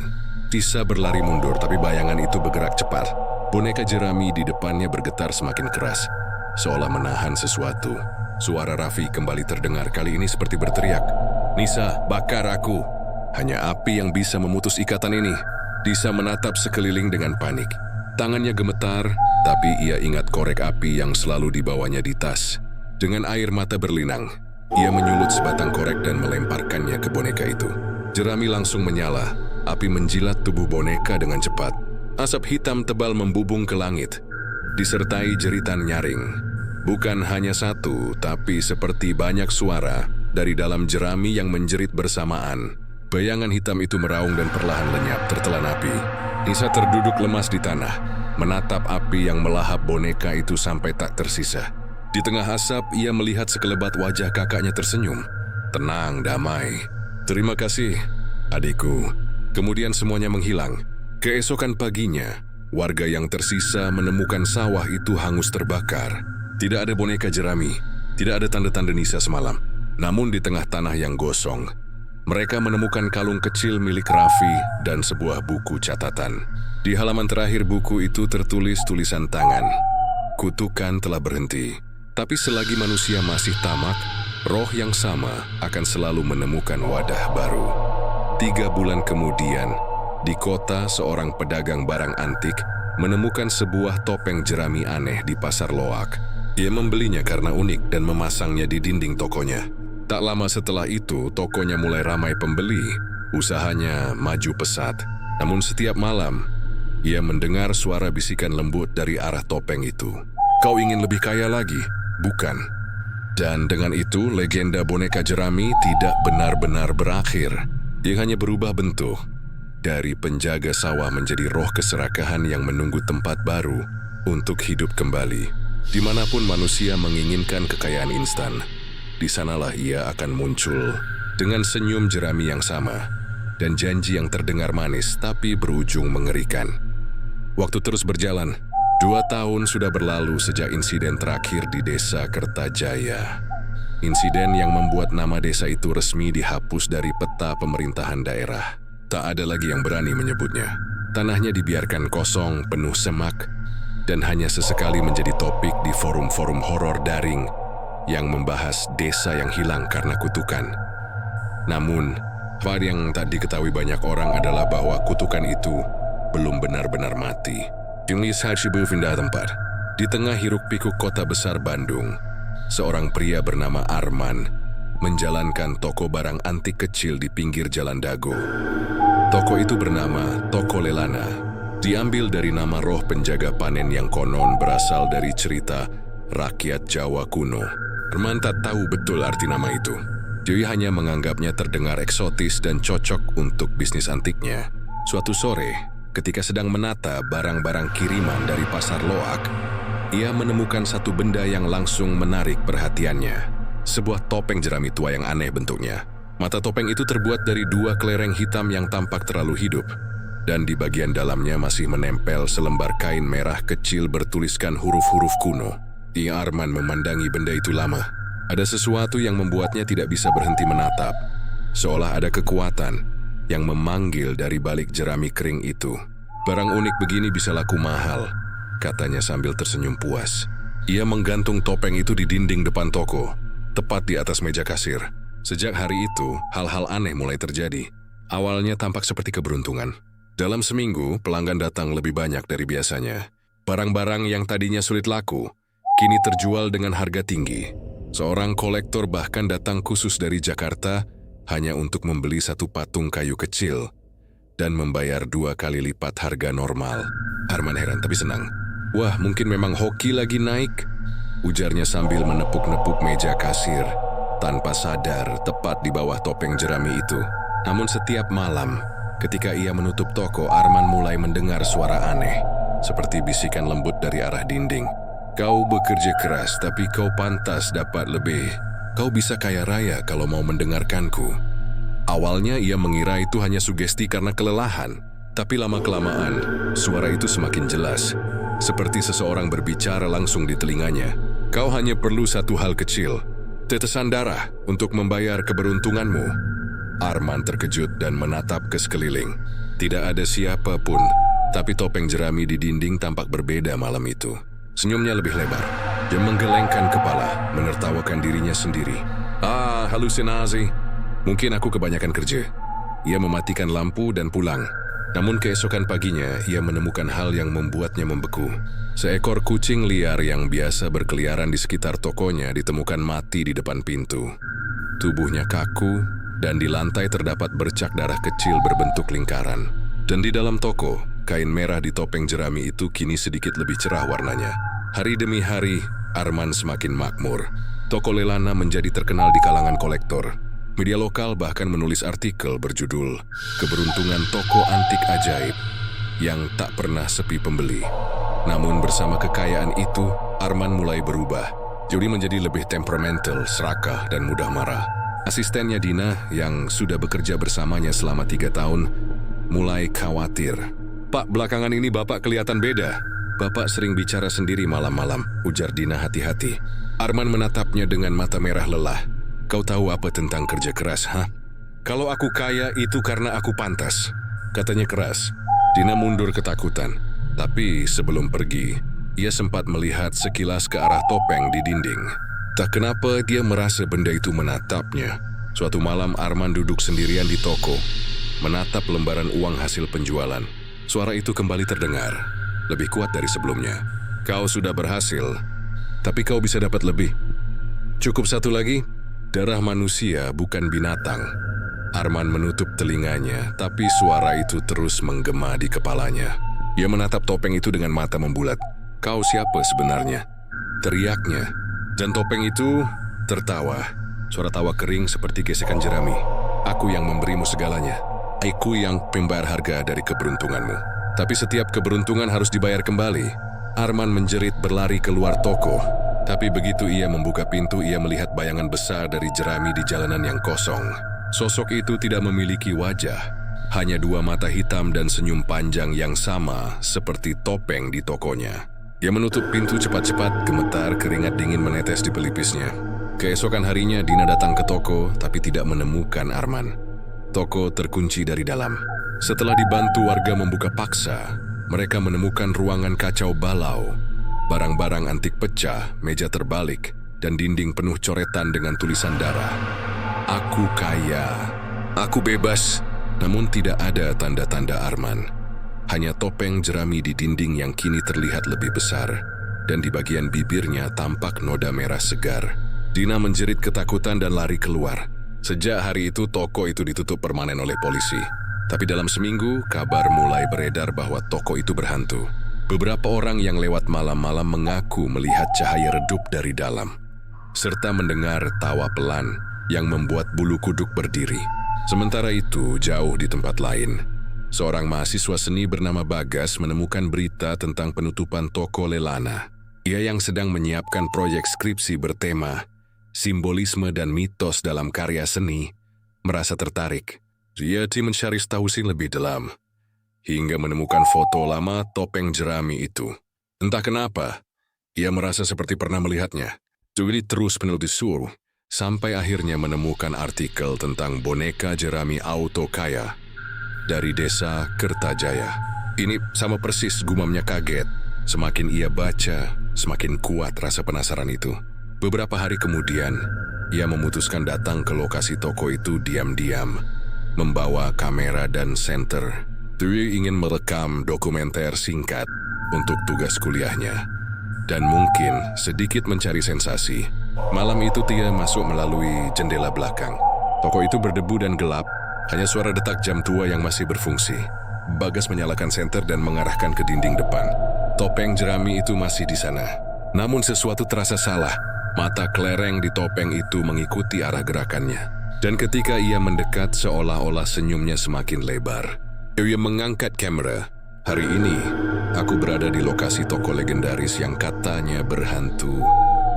Nisa berlari mundur, tapi bayangan itu bergerak cepat. Boneka jerami di depannya bergetar semakin keras, seolah menahan sesuatu. Suara Raffi kembali terdengar, kali ini seperti berteriak, "Nisa, bakar aku." Hanya api yang bisa memutus ikatan ini. Nisa menatap sekeliling dengan panik. Tangannya gemetar, tapi ia ingat korek api yang selalu dibawanya di tas. Dengan air mata berlinang, ia menyulut sebatang korek dan melemparkannya ke boneka itu. Jerami langsung menyala, api menjilat tubuh boneka dengan cepat. Asap hitam tebal membubung ke langit, disertai jeritan nyaring. Bukan hanya satu, tapi seperti banyak suara dari dalam jerami yang menjerit bersamaan. Bayangan hitam itu meraung dan perlahan lenyap tertelan api. Nisa terduduk lemas di tanah, menatap api yang melahap boneka itu sampai tak tersisa. Di tengah asap, ia melihat sekelebat wajah kakaknya tersenyum. Tenang, damai. "Terima kasih, adikku." Kemudian semuanya menghilang. Keesokan paginya, warga yang tersisa menemukan sawah itu hangus terbakar. Tidak ada boneka jerami, tidak ada tanda-tanda Nisa semalam. Namun di tengah tanah yang gosong, mereka menemukan kalung kecil milik Raffi dan sebuah buku catatan. Di halaman terakhir buku itu tertulis tulisan tangan. "Kutukan telah berhenti, tapi selagi manusia masih tamak, roh yang sama akan selalu menemukan wadah baru." 3 bulan kemudian, di kota seorang pedagang barang antik menemukan sebuah topeng jerami aneh di pasar Loak. Ia membelinya karena unik dan memasangnya di dinding tokonya. Tak lama setelah itu, tokonya mulai ramai pembeli. Usahanya maju pesat. Namun setiap malam, ia mendengar suara bisikan lembut dari arah topeng itu. "Kau ingin lebih kaya lagi, bukan?" Dan dengan itu, legenda boneka jerami tidak benar-benar berakhir. Dia hanya berubah bentuk. Dari penjaga sawah menjadi roh keserakahan yang menunggu tempat baru untuk hidup kembali. Dimanapun manusia menginginkan kekayaan instan, di sanalah ia akan muncul dengan senyum jerami yang sama dan janji yang terdengar manis tapi berujung mengerikan. Waktu terus berjalan. 2 tahun sudah berlalu sejak insiden terakhir di desa Kertajaya. Insiden yang membuat nama desa itu resmi dihapus dari peta pemerintahan daerah. Tak ada lagi yang berani menyebutnya. Tanahnya dibiarkan kosong, penuh semak, dan hanya sesekali menjadi topik di forum-forum horor daring yang membahas desa yang hilang karena kutukan. Namun, hal yang tak diketahui banyak orang adalah bahwa kutukan itu belum benar-benar mati. Jenis Hachibu pindah tempat. Di tengah hiruk-pikuk kota besar Bandung, seorang pria bernama Arman menjalankan toko barang antik kecil di pinggir Jalan Dago. Toko itu bernama Toko Lelana, diambil dari nama roh penjaga panen yang konon berasal dari cerita rakyat Jawa kuno. Arman tak tahu betul arti nama itu. Dia hanya menganggapnya terdengar eksotis dan cocok untuk bisnis antiknya. Suatu sore, ketika sedang menata barang-barang kiriman dari pasar Loak, ia menemukan satu benda yang langsung menarik perhatiannya. Sebuah topeng jerami tua yang aneh bentuknya. Mata topeng itu terbuat dari 2 kelereng hitam yang tampak terlalu hidup, dan di bagian dalamnya masih menempel selembar kain merah kecil bertuliskan huruf-huruf kuno. Arman memandangi benda itu lama. Ada sesuatu yang membuatnya tidak bisa berhenti menatap, seolah ada kekuatan yang memanggil dari balik jerami kering itu. "Barang unik begini bisa laku mahal," katanya sambil tersenyum puas. Ia menggantung topeng itu di dinding depan toko, tepat di atas meja kasir. Sejak hari itu, hal-hal aneh mulai terjadi. Awalnya tampak seperti keberuntungan. Dalam seminggu, pelanggan datang lebih banyak dari biasanya. Barang-barang yang tadinya sulit laku, kini terjual dengan harga tinggi. Seorang kolektor bahkan datang khusus dari Jakarta hanya untuk membeli satu patung kayu kecil dan membayar 2 kali lipat harga normal. Arman heran tapi senang. Wah, mungkin memang hoki lagi naik, ujarnya sambil menepuk-nepuk meja kasir, tanpa sadar tepat di bawah topeng jerami itu. Namun setiap malam, ketika ia menutup toko, Arman mulai mendengar suara aneh, seperti bisikan lembut dari arah dinding. Kau bekerja keras, tapi kau pantas dapat lebih. Kau bisa kaya raya kalau mau mendengarkanku. Awalnya ia mengira itu hanya sugesti karena kelelahan, tapi lama-kelamaan, suara itu semakin jelas, seperti seseorang berbicara langsung di telinganya. Kau hanya perlu satu hal kecil, tetesan darah untuk membayar keberuntunganmu. Arman terkejut dan menatap ke sekeliling. Tidak ada siapapun, tapi topeng jerami di dinding tampak berbeda malam itu. Senyumnya lebih lebar. Dia menggelengkan kepala, menertawakan dirinya sendiri. Halusinasi. Mungkin aku kebanyakan kerja. Ia mematikan lampu dan pulang. Namun keesokan paginya, ia menemukan hal yang membuatnya membeku. Seekor kucing liar yang biasa berkeliaran di sekitar tokonya ditemukan mati di depan pintu. Tubuhnya kaku, dan di lantai terdapat bercak darah kecil berbentuk lingkaran. Dan di dalam toko, kain merah di topeng jerami itu kini sedikit lebih cerah warnanya. Hari demi hari, Arman semakin makmur. Toko Lelana menjadi terkenal di kalangan kolektor. Media lokal bahkan menulis artikel berjudul "Keberuntungan Toko Antik Ajaib" yang tak pernah sepi pembeli. Namun bersama kekayaan itu, Arman mulai berubah. Jadi menjadi lebih temperamental, serakah, dan mudah marah. Asistennya Dina, yang sudah bekerja bersamanya selama 3 tahun, mulai khawatir. Pak, belakangan ini Bapak kelihatan beda. Bapak sering bicara sendiri malam-malam, ujar Dina hati-hati. Arman menatapnya dengan mata merah lelah. Kau tahu apa tentang kerja keras, ha? Kalau aku kaya itu karena aku pantas, katanya keras. Dina mundur ketakutan. Tapi sebelum pergi, ia sempat melihat sekilas ke arah topeng di dinding. Tak kenapa dia merasa benda itu menatapnya. Suatu malam Arman duduk sendirian di toko, menatap lembaran uang hasil penjualan. Suara itu kembali terdengar, lebih kuat dari sebelumnya. Kau sudah berhasil, tapi kau bisa dapat lebih. Cukup satu lagi, darah manusia bukan binatang. Arman menutup telinganya, tapi suara itu terus menggema di kepalanya. Ia menatap topeng itu dengan mata membulat. Kau siapa sebenarnya? Teriaknya. Dan topeng itu tertawa. Suara tawa kering seperti gesekan jerami. Aku yang memberimu segalanya. Aku yang membayar harga dari keberuntunganmu. Tapi setiap keberuntungan harus dibayar kembali. Arman menjerit berlari keluar toko. Tapi begitu ia membuka pintu, ia melihat bayangan besar dari jerami di jalanan yang kosong. Sosok itu tidak memiliki wajah. Hanya 2 mata hitam dan senyum panjang yang sama seperti topeng di tokonya. Ia menutup pintu cepat-cepat, gemetar, keringat dingin menetes di pelipisnya. Keesokan harinya, Dina datang ke toko, tapi tidak menemukan Arman. Toko terkunci dari dalam. Setelah dibantu warga membuka paksa, mereka menemukan ruangan kacau balau. Barang-barang antik pecah, meja terbalik, dan dinding penuh coretan dengan tulisan darah. Aku kaya, aku bebas. Namun tidak ada tanda-tanda Arman. Hanya topeng jerami di dinding yang kini terlihat lebih besar, dan di bagian bibirnya tampak noda merah segar. Dina menjerit ketakutan dan lari keluar. Sejak hari itu toko itu ditutup permanen oleh polisi. Tapi dalam seminggu, kabar mulai beredar bahwa toko itu berhantu. Beberapa orang yang lewat malam-malam mengaku melihat cahaya redup dari dalam, serta mendengar tawa pelan yang membuat bulu kuduk berdiri. Sementara itu, jauh di tempat lain, seorang mahasiswa seni bernama Bagas menemukan berita tentang penutupan toko Lelana. Ia yang sedang menyiapkan proyek skripsi bertema simbolisme dan mitos dalam karya seni, merasa tertarik. Dia mencari tahu lebih dalam, hingga menemukan foto lama topeng jerami itu. Entah kenapa, ia merasa seperti pernah melihatnya. Jadi terus penelusuri, sampai akhirnya menemukan artikel tentang boneka jerami auto kaya dari desa Kertajaya. Ini sama persis, gumamnya kaget. Semakin ia baca, semakin kuat rasa penasaran itu. Beberapa hari kemudian, ia memutuskan datang ke lokasi toko itu diam-diam, membawa kamera dan senter. Dwi ingin merekam dokumenter singkat untuk tugas kuliahnya, dan mungkin sedikit mencari sensasi. Malam itu Tia masuk melalui jendela belakang. Toko itu berdebu dan gelap, hanya suara detak jam tua yang masih berfungsi. Bagas menyalakan senter dan mengarahkan ke dinding depan. Topeng jerami itu masih di sana. Namun sesuatu terasa salah. Mata kelereng di topeng itu mengikuti arah gerakannya. Dan ketika ia mendekat, seolah-olah senyumnya semakin lebar. Ia mengangkat kamera. Hari ini, aku berada di lokasi toko legendaris yang katanya berhantu.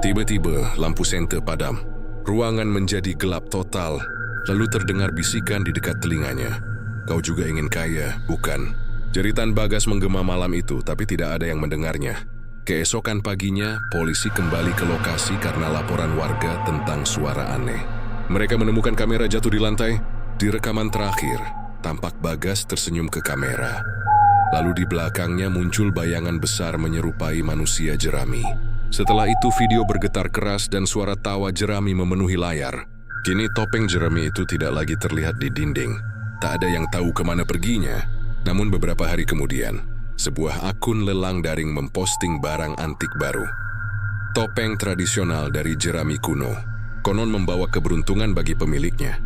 Tiba-tiba, lampu senter padam. Ruangan menjadi gelap total. Lalu terdengar bisikan di dekat telinganya. Kau juga ingin kaya, bukan? Jeritan Bagas menggema malam itu, tapi tidak ada yang mendengarnya. Keesokan paginya, polisi kembali ke lokasi karena laporan warga tentang suara aneh. Mereka menemukan kamera jatuh di lantai. Di rekaman terakhir, tampak Bagas tersenyum ke kamera. Lalu di belakangnya muncul bayangan besar menyerupai manusia jerami. Setelah itu video bergetar keras dan suara tawa jerami memenuhi layar. Kini topeng jerami itu tidak lagi terlihat di dinding. Tak ada yang tahu kemana perginya. Namun beberapa hari kemudian, sebuah akun lelang daring memposting barang antik baru. Topeng tradisional dari jerami kuno. Konon membawa keberuntungan bagi pemiliknya.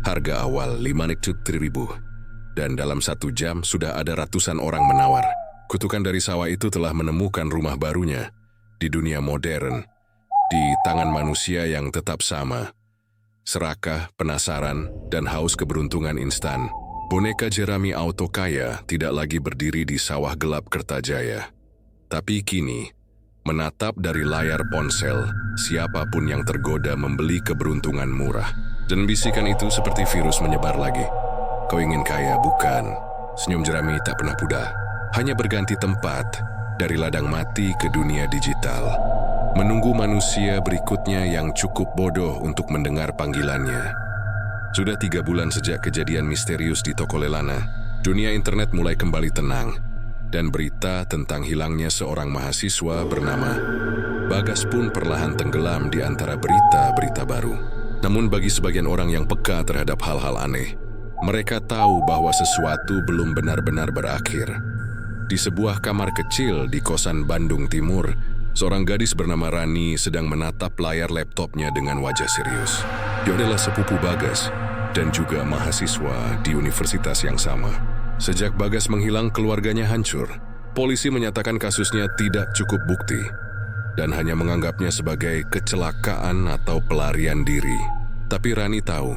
Harga awal 5.000. Dan dalam 1 jam sudah ada ratusan orang menawar. Kutukan dari sawah itu telah menemukan rumah barunya di dunia modern, di tangan manusia yang tetap sama. Serakah, penasaran, dan haus keberuntungan instan. Boneka jerami auto kaya tidak lagi berdiri di sawah gelap Kertajaya. Tapi kini, menatap dari layar ponsel, siapapun yang tergoda membeli keberuntungan murah. Dan bisikan itu seperti virus menyebar lagi. Kau ingin kaya, bukan? Senyum jerami tak pernah pudar. Hanya berganti tempat, dari ladang mati ke dunia digital. Menunggu manusia berikutnya yang cukup bodoh untuk mendengar panggilannya. Sudah 3 bulan sejak kejadian misterius di toko Lelana, dunia internet mulai kembali tenang, dan berita tentang hilangnya seorang mahasiswa bernama Bagas pun perlahan tenggelam di antara berita-berita baru. Namun bagi sebagian orang yang peka terhadap hal-hal aneh, mereka tahu bahwa sesuatu belum benar-benar berakhir. Di sebuah kamar kecil di kosan Bandung Timur, seorang gadis bernama Rani sedang menatap layar laptopnya dengan wajah serius. Dia adalah sepupu Bagas dan juga mahasiswa di universitas yang sama. Sejak Bagas menghilang, keluarganya hancur. Polisi menyatakan kasusnya tidak cukup bukti dan hanya menganggapnya sebagai kecelakaan atau pelarian diri. Tapi Rani tahu,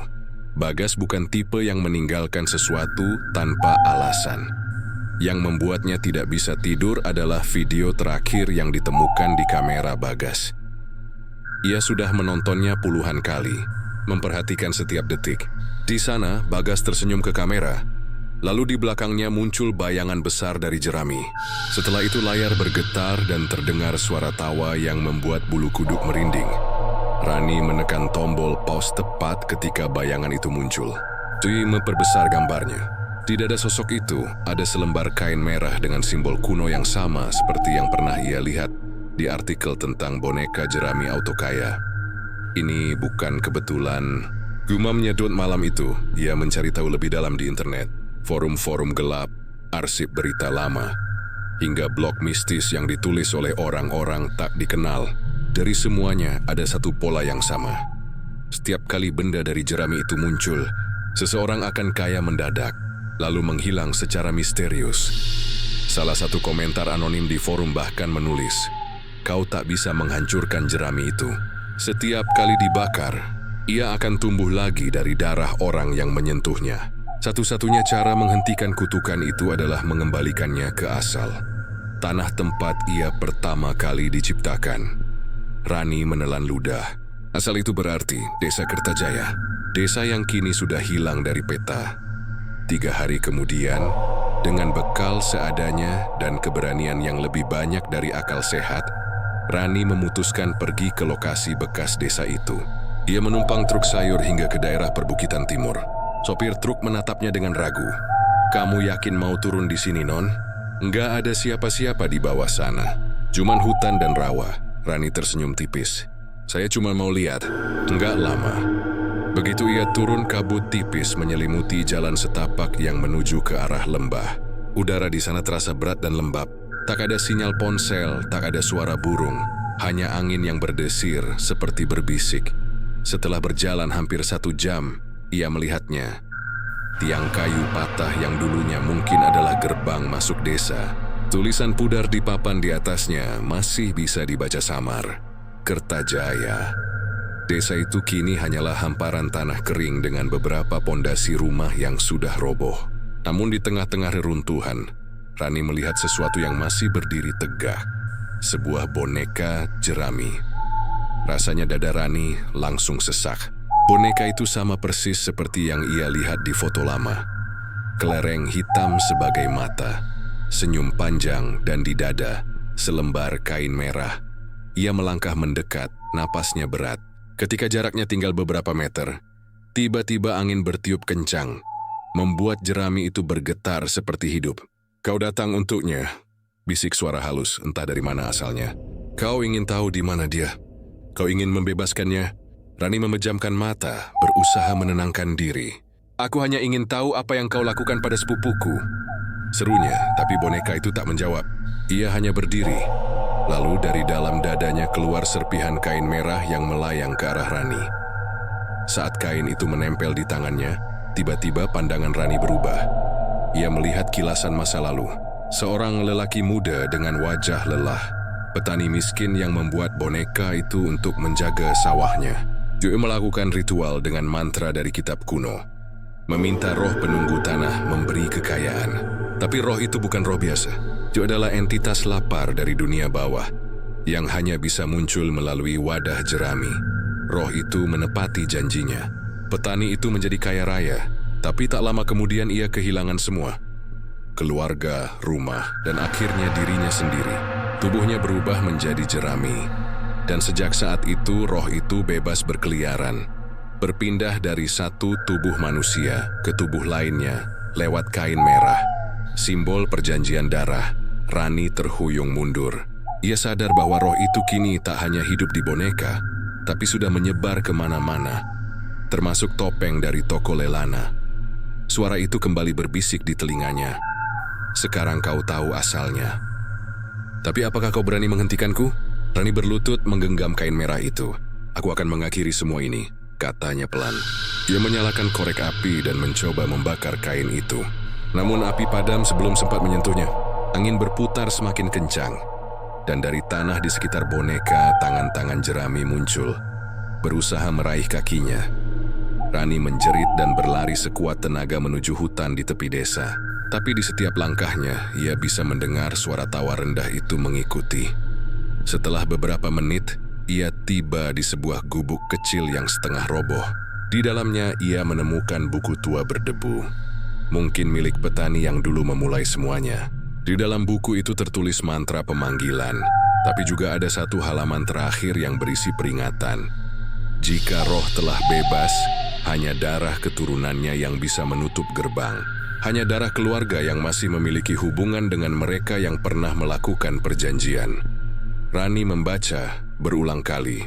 Bagas bukan tipe yang meninggalkan sesuatu tanpa alasan. Yang membuatnya tidak bisa tidur adalah video terakhir yang ditemukan di kamera Bagas. Ia sudah menontonnya puluhan kali, memperhatikan setiap detik. Di sana, Bagas tersenyum ke kamera. Lalu di belakangnya muncul bayangan besar dari jerami. Setelah itu layar bergetar dan terdengar suara tawa yang membuat bulu kuduk merinding. Rani menekan tombol pause tepat ketika bayangan itu muncul. Dia memperbesar gambarnya. Di dada sosok itu ada selembar kain merah dengan simbol kuno yang sama seperti yang pernah ia lihat di artikel tentang boneka jerami auto kaya. Ini bukan kebetulan. Gumamnya Dot malam itu, ia mencari tahu lebih dalam di internet, forum-forum gelap, arsip berita lama, hingga blog mistis yang ditulis oleh orang-orang tak dikenal. Dari semuanya ada satu pola yang sama. Setiap kali benda dari jerami itu muncul, seseorang akan kaya mendadak, lalu menghilang secara misterius. Salah satu komentar anonim di forum bahkan menulis, "Kau tak bisa menghancurkan jerami itu. Setiap kali dibakar, ia akan tumbuh lagi dari darah orang yang menyentuhnya. Satu-satunya cara menghentikan kutukan itu adalah mengembalikannya ke asal, tanah tempat ia pertama kali diciptakan." Rani menelan ludah. Asal itu berarti Desa Kertajaya, desa yang kini sudah hilang dari peta. 3 hari kemudian, dengan bekal seadanya dan keberanian yang lebih banyak dari akal sehat, Rani memutuskan pergi ke lokasi bekas desa itu. Dia menumpang truk sayur hingga ke daerah perbukitan timur. Sopir truk menatapnya dengan ragu. "Kamu yakin mau turun di sini, Non? Nggak ada siapa-siapa di bawah sana. Cuman hutan dan rawa." Rani tersenyum tipis. "Saya cuma mau lihat." "Nggak lama." Begitu ia turun, kabut tipis menyelimuti jalan setapak yang menuju ke arah lembah. Udara di sana terasa berat dan lembab. Tak ada sinyal ponsel, tak ada suara burung. Hanya angin yang berdesir seperti berbisik. Setelah berjalan hampir 1 jam, ia melihatnya. Tiang kayu patah yang dulunya mungkin adalah gerbang masuk desa. Tulisan pudar di papan di atasnya masih bisa dibaca samar. Kertajaya. Desa itu kini hanyalah hamparan tanah kering dengan beberapa pondasi rumah yang sudah roboh. Namun di tengah-tengah reruntuhan, Rani melihat sesuatu yang masih berdiri tegak. Sebuah boneka jerami. Rasanya dada Rani langsung sesak. Boneka itu sama persis seperti yang ia lihat di foto lama. Kelereng hitam sebagai mata, senyum panjang, dan di dada selembar kain merah. Ia melangkah mendekat, napasnya berat. Ketika jaraknya tinggal beberapa meter, tiba-tiba angin bertiup kencang, membuat jerami itu bergetar seperti hidup. "Kau datang untuknya," bisik suara halus, entah dari mana asalnya. "Kau ingin tahu di mana dia? Kau ingin membebaskannya?" Rani memejamkan mata, berusaha menenangkan diri. "Aku hanya ingin tahu apa yang kau lakukan pada sepupuku," serunya, tapi boneka itu tak menjawab. Ia hanya berdiri. Lalu dari dalam dadanya keluar serpihan kain merah yang melayang ke arah Rani. Saat kain itu menempel di tangannya, tiba-tiba pandangan Rani berubah. Ia melihat kilasan masa lalu. Seorang lelaki muda dengan wajah lelah. Petani miskin yang membuat boneka itu untuk menjaga sawahnya. Dia melakukan ritual dengan mantra dari kitab kuno. Meminta roh penunggu tanah memberi kekayaan. Tapi roh itu bukan roh biasa. Dia adalah entitas lapar dari dunia bawah yang hanya bisa muncul melalui wadah jerami. Roh itu menepati janjinya. Petani itu menjadi kaya raya, tapi tak lama kemudian ia kehilangan semua. Keluarga, rumah, dan akhirnya dirinya sendiri. Tubuhnya berubah menjadi jerami. Dan sejak saat itu roh itu bebas berkeliaran. Berpindah dari satu tubuh manusia ke tubuh lainnya lewat kain merah. Simbol perjanjian darah. Rani terhuyung mundur. Ia sadar bahwa roh itu kini tak hanya hidup di boneka, tapi sudah menyebar kemana-mana, termasuk topeng dari toko Lelana. Suara itu kembali berbisik di telinganya. "Sekarang kau tahu asalnya. Tapi apakah kau berani menghentikanku?" Rani berlutut menggenggam kain merah itu. "Aku akan mengakhiri semua ini," katanya pelan. Ia menyalakan korek api dan mencoba membakar kain itu. Namun api padam sebelum sempat menyentuhnya. Angin berputar semakin kencang, dan dari tanah di sekitar boneka, tangan-tangan jerami muncul, berusaha meraih kakinya. Rani menjerit dan berlari sekuat tenaga menuju hutan di tepi desa. Tapi di setiap langkahnya, ia bisa mendengar suara tawa rendah itu mengikuti. Setelah beberapa menit, ia tiba di sebuah gubuk kecil yang setengah roboh. Di dalamnya, ia menemukan buku tua berdebu. Mungkin milik petani yang dulu memulai semuanya. Di dalam buku itu tertulis mantra pemanggilan, tapi juga ada satu halaman terakhir yang berisi peringatan. Jika roh telah bebas, hanya darah keturunannya yang bisa menutup gerbang. Hanya darah keluarga yang masih memiliki hubungan dengan mereka yang pernah melakukan perjanjian. Rani membaca berulang kali.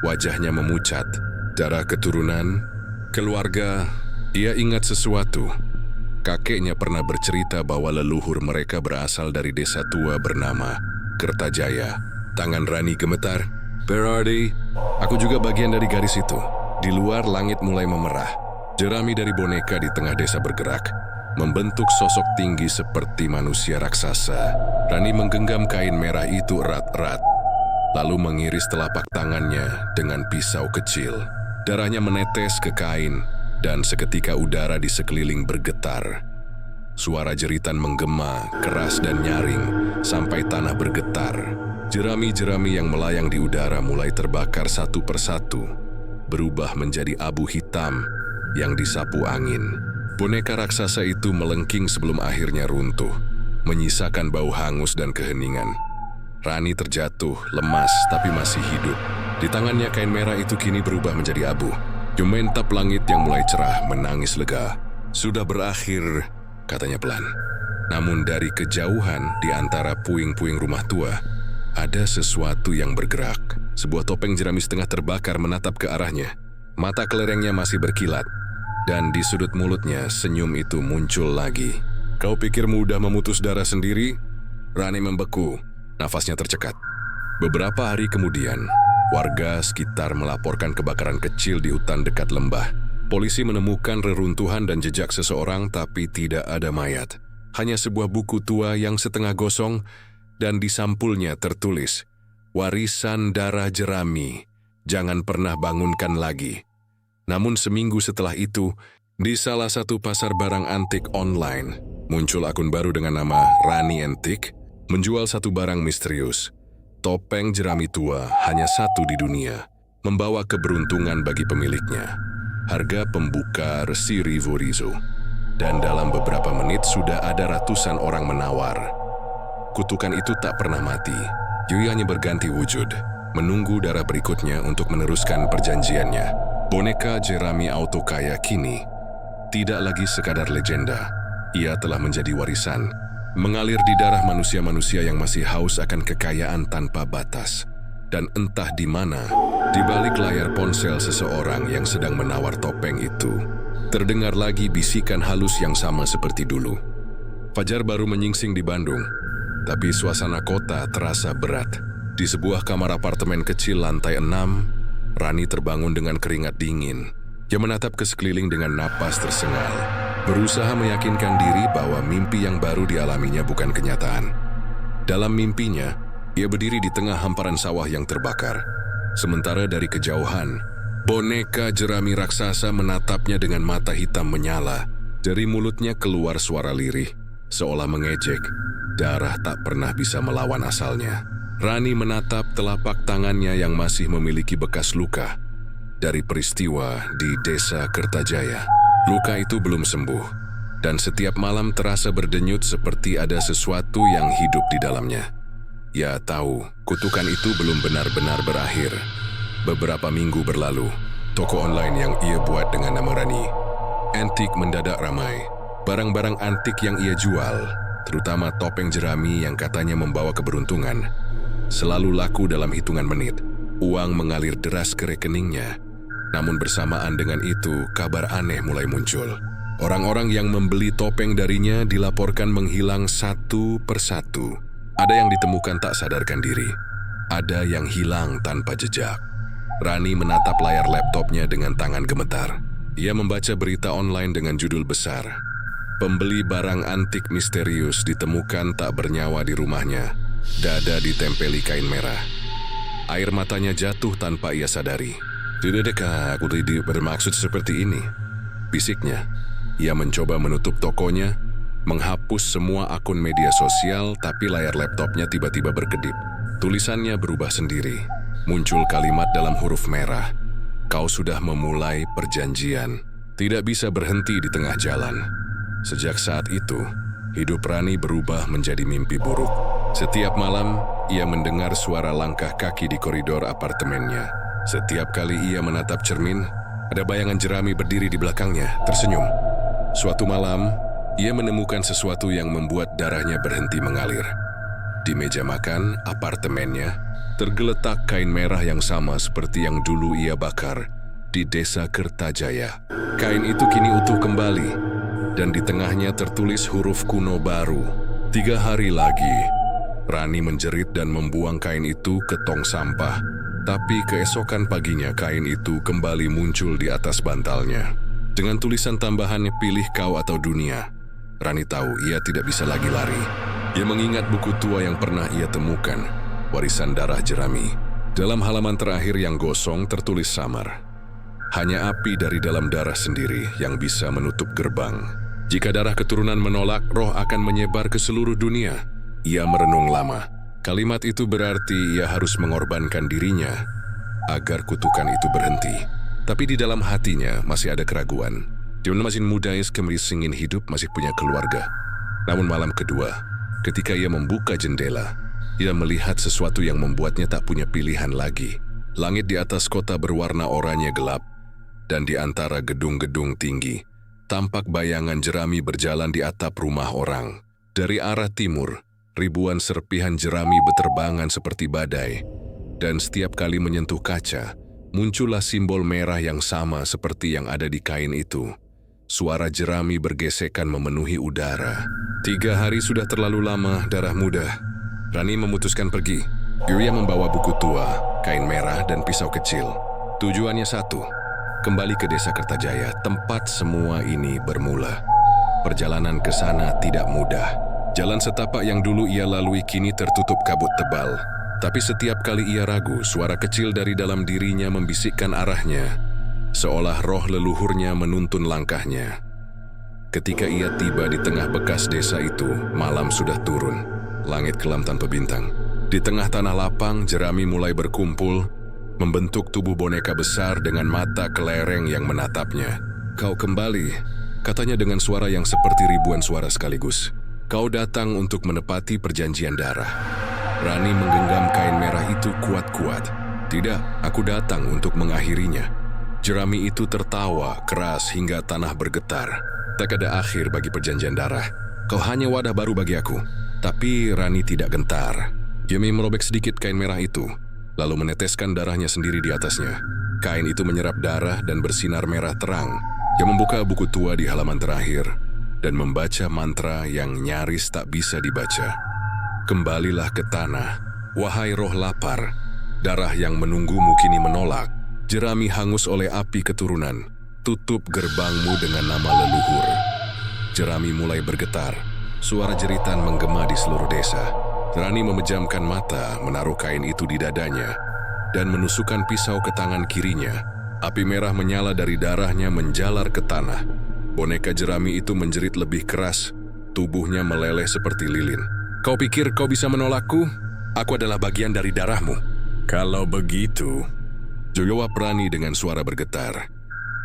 Wajahnya memucat. Darah keturunan, keluarga. Ia ingat sesuatu. Kakeknya pernah bercerita bahwa leluhur mereka berasal dari desa tua bernama Kertajaya. Tangan Rani gemetar. "Berarti, aku juga bagian dari garis itu." Di luar langit mulai memerah. Jerami dari boneka di tengah desa bergerak, membentuk sosok tinggi seperti manusia raksasa. Rani menggenggam kain merah itu erat-erat, lalu mengiris telapak tangannya dengan pisau kecil. Darahnya menetes ke kain, dan seketika udara di sekeliling bergetar. Suara jeritan menggema, keras dan nyaring, sampai tanah bergetar. Jerami-jerami yang melayang di udara mulai terbakar satu persatu, berubah menjadi abu hitam yang disapu angin. Boneka raksasa itu melengking sebelum akhirnya runtuh, menyisakan bau hangus dan keheningan. Rani terjatuh, lemas tapi masih hidup. Di tangannya kain merah itu kini berubah menjadi abu. Dia mentap langit yang mulai cerah, menangis lega. "Sudah berakhir," katanya pelan. Namun dari kejauhan di antara puing-puing rumah tua, ada sesuatu yang bergerak. Sebuah topeng jerami setengah terbakar menatap ke arahnya. Mata kelerengnya masih berkilat, dan di sudut mulutnya senyum itu muncul lagi. "Kau pikir mudah memutus darah sendiri?" Rani membeku, nafasnya tercekat. Beberapa hari kemudian, warga sekitar melaporkan kebakaran kecil di hutan dekat lembah. Polisi menemukan reruntuhan dan jejak seseorang tapi tidak ada mayat. Hanya sebuah buku tua yang setengah gosong dan di sampulnya tertulis, "Warisan darah jerami, jangan pernah bangunkan lagi." Namun seminggu setelah itu, di salah satu pasar barang antik online, muncul akun baru dengan nama Rani Antik, menjual satu barang misterius. Topeng jerami tua hanya satu di dunia, membawa keberuntungan bagi pemiliknya. Harga pembuka Rp1.000, dan dalam beberapa menit sudah ada ratusan orang menawar. Kutukan itu tak pernah mati, Yui hanya berganti wujud, menunggu darah berikutnya untuk meneruskan perjanjiannya. Boneka jerami Autokaya kini tidak lagi sekadar legenda, ia telah menjadi warisan, mengalir di darah manusia-manusia yang masih haus akan kekayaan tanpa batas. Dan entah di mana, di balik layar ponsel seseorang yang sedang menawar topeng itu, terdengar lagi bisikan halus yang sama seperti dulu. Fajar baru menyingsing di Bandung, tapi suasana kota terasa berat. Di sebuah kamar apartemen kecil lantai 6, Rani terbangun dengan keringat dingin. Ia menatap ke sekeliling dengan napas tersengal, berusaha meyakinkan diri bahwa mimpi yang baru dialaminya bukan kenyataan. Dalam mimpinya, ia berdiri di tengah hamparan sawah yang terbakar. Sementara dari kejauhan, boneka jerami raksasa menatapnya dengan mata hitam menyala. Dari mulutnya keluar suara lirih, seolah mengejek. Darah tak pernah bisa melawan asalnya. Rani menatap telapak tangannya yang masih memiliki bekas luka dari peristiwa di Desa Kertajaya. Luka itu belum sembuh, dan setiap malam terasa berdenyut seperti ada sesuatu yang hidup di dalamnya. Ia tahu kutukan itu belum benar-benar berakhir. Beberapa minggu berlalu, toko online yang ia buat dengan nama Rani Antik mendadak ramai. Barang-barang antik yang ia jual, terutama topeng jerami yang katanya membawa keberuntungan, selalu laku dalam hitungan menit. Uang mengalir deras ke rekeningnya. Namun bersamaan dengan itu, kabar aneh mulai muncul. Orang-orang yang membeli topeng darinya dilaporkan menghilang satu persatu. Ada yang ditemukan tak sadarkan diri. Ada yang hilang tanpa jejak. Rani menatap layar laptopnya dengan tangan gemetar. Ia membaca berita online dengan judul besar. Pembeli barang antik misterius ditemukan tak bernyawa di rumahnya. Dada ditempeli kain merah. Air matanya jatuh tanpa ia sadari. "Tidakkah aku tidak bermaksud seperti ini?" bisiknya. Ia mencoba menutup tokonya, menghapus semua akun media sosial, tapi layar laptopnya tiba-tiba berkedip. Tulisannya berubah sendiri. Muncul kalimat dalam huruf merah. "Kau sudah memulai perjanjian. Tidak bisa berhenti di tengah jalan." Sejak saat itu, hidup Rani berubah menjadi mimpi buruk. Setiap malam, ia mendengar suara langkah kaki di koridor apartemennya. Setiap kali ia menatap cermin, ada bayangan jerami berdiri di belakangnya, tersenyum. Suatu malam, ia menemukan sesuatu yang membuat darahnya berhenti mengalir. Di meja makan apartemennya, tergeletak kain merah yang sama seperti yang dulu ia bakar di Desa Kertajaya. Kain itu kini utuh kembali, dan di tengahnya tertulis huruf kuno baru. 3 hari lagi, Rani menjerit dan membuang kain itu ke tong sampah. Tapi keesokan paginya kain itu kembali muncul di atas bantalnya. Dengan tulisan tambahannya, "Pilih kau atau dunia." Rani tahu ia tidak bisa lagi lari. Ia mengingat buku tua yang pernah ia temukan, warisan darah jerami. Dalam halaman terakhir yang gosong tertulis samar. Hanya api dari dalam darah sendiri yang bisa menutup gerbang. Jika darah keturunan menolak, roh akan menyebar ke seluruh dunia. Ia merenung lama. Kalimat itu berarti ia harus mengorbankan dirinya agar kutukan itu berhenti. Tapi di dalam hatinya masih ada keraguan. Dia masih muda, ingin hidup, masih punya keluarga. Namun malam kedua, ketika ia membuka jendela, ia melihat sesuatu yang membuatnya tak punya pilihan lagi. Langit di atas kota berwarna oranye gelap, dan di antara gedung-gedung tinggi, tampak bayangan jerami berjalan di atap rumah orang. Dari arah timur, ribuan serpihan jerami berterbangan seperti badai, dan setiap kali menyentuh kaca, muncullah simbol merah yang sama seperti yang ada di kain itu. Suara jerami bergesekan memenuhi udara. 3 hari sudah terlalu lama, darah muda. Rani memutuskan pergi. Yuria membawa buku tua, kain merah, dan pisau kecil. Tujuannya satu, kembali ke desa Kertajaya, tempat semua ini bermula. Perjalanan ke sana tidak mudah. Jalan setapak yang dulu ia lalui kini tertutup kabut tebal. Tapi setiap kali ia ragu, suara kecil dari dalam dirinya membisikkan arahnya, seolah roh leluhurnya menuntun langkahnya. Ketika ia tiba di tengah bekas desa itu, malam sudah turun. Langit kelam tanpa bintang. Di tengah tanah lapang, jerami mulai berkumpul, membentuk tubuh boneka besar dengan mata kelereng yang menatapnya. "Kau kembali," katanya dengan suara yang seperti ribuan suara sekaligus. "Kau datang untuk menepati perjanjian darah." Rani menggenggam kain merah itu kuat-kuat. "Tidak, aku datang untuk mengakhirinya." Jerami itu tertawa keras hingga tanah bergetar. "Tak ada akhir bagi perjanjian darah. Kau hanya wadah baru bagi aku." Tapi Rani tidak gentar. Yumi merobek sedikit kain merah itu, lalu meneteskan darahnya sendiri di atasnya. Kain itu menyerap darah dan bersinar merah terang. Dia membuka buku tua di halaman terakhir dan membaca mantra yang nyaris tak bisa dibaca. "Kembalilah ke tanah, wahai roh lapar. Darah yang menunggumu kini menolak. Jerami hangus oleh api keturunan. Tutup gerbangmu dengan nama leluhur." Jerami mulai bergetar. Suara jeritan menggema di seluruh desa. Rani memejamkan mata, menaruh kain itu di dadanya, dan menusukkan pisau ke tangan kirinya. Api merah menyala dari darahnya menjalar ke tanah. Boneka jerami itu menjerit lebih keras, tubuhnya meleleh seperti lilin. "Kau pikir kau bisa menolakku? Aku adalah bagian dari darahmu." "Kalau begitu," jawab Rani dengan suara bergetar,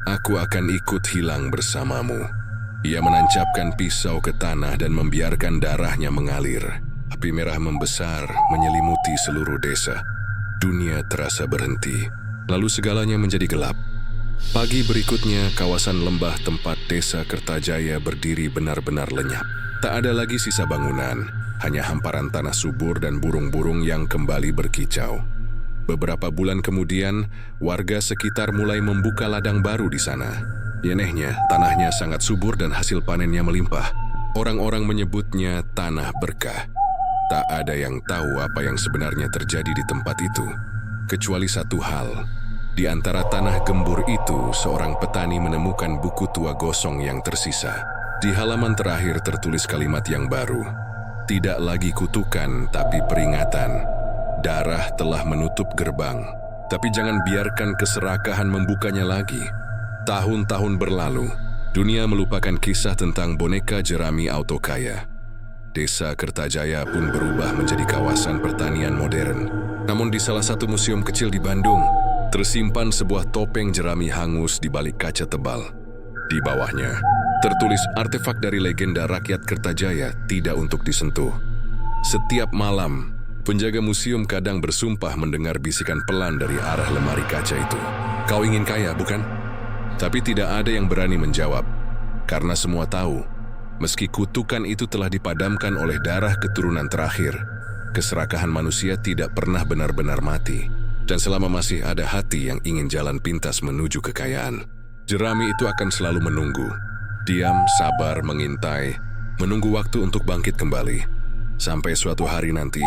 "aku akan ikut hilang bersamamu." Ia menancapkan pisau ke tanah dan membiarkan darahnya mengalir. Api merah membesar, menyelimuti seluruh desa. Dunia terasa berhenti, lalu segalanya menjadi gelap. Pagi berikutnya, kawasan lembah tempat desa Kertajaya berdiri benar-benar lenyap. Tak ada lagi sisa bangunan, hanya hamparan tanah subur dan burung-burung yang kembali berkicau. Beberapa bulan kemudian, warga sekitar mulai membuka ladang baru di sana. Anehnya, tanahnya sangat subur dan hasil panennya melimpah. Orang-orang menyebutnya tanah berkah. Tak ada yang tahu apa yang sebenarnya terjadi di tempat itu, kecuali satu hal. Di antara tanah gembur itu, seorang petani menemukan buku tua gosong yang tersisa. Di halaman terakhir tertulis kalimat yang baru. Tidak lagi kutukan, tapi peringatan. Darah telah menutup gerbang, tapi jangan biarkan keserakahan membukanya lagi. Tahun-tahun berlalu, dunia melupakan kisah tentang boneka jerami Autokaya. Desa Kertajaya pun berubah menjadi kawasan pertanian modern. Namun di salah satu museum kecil di Bandung, tersimpan sebuah topeng jerami hangus di balik kaca tebal. Di bawahnya, tertulis artefak dari legenda rakyat Kertajaya tidak untuk disentuh. Setiap malam, penjaga museum kadang bersumpah mendengar bisikan pelan dari arah lemari kaca itu. "Kau ingin kaya, bukan?" Tapi tidak ada yang berani menjawab, karena semua tahu, meski kutukan itu telah dipadamkan oleh darah keturunan terakhir, keserakahan manusia tidak pernah benar-benar mati. Dan selama masih ada hati yang ingin jalan pintas menuju kekayaan, jerami itu akan selalu menunggu. Diam, sabar, mengintai, menunggu waktu untuk bangkit kembali. Sampai suatu hari nanti,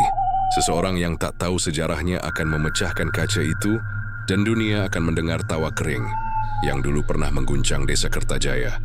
seseorang yang tak tahu sejarahnya akan memecahkan kaca itu, dan dunia akan mendengar tawa kering yang dulu pernah mengguncang desa Kertajaya.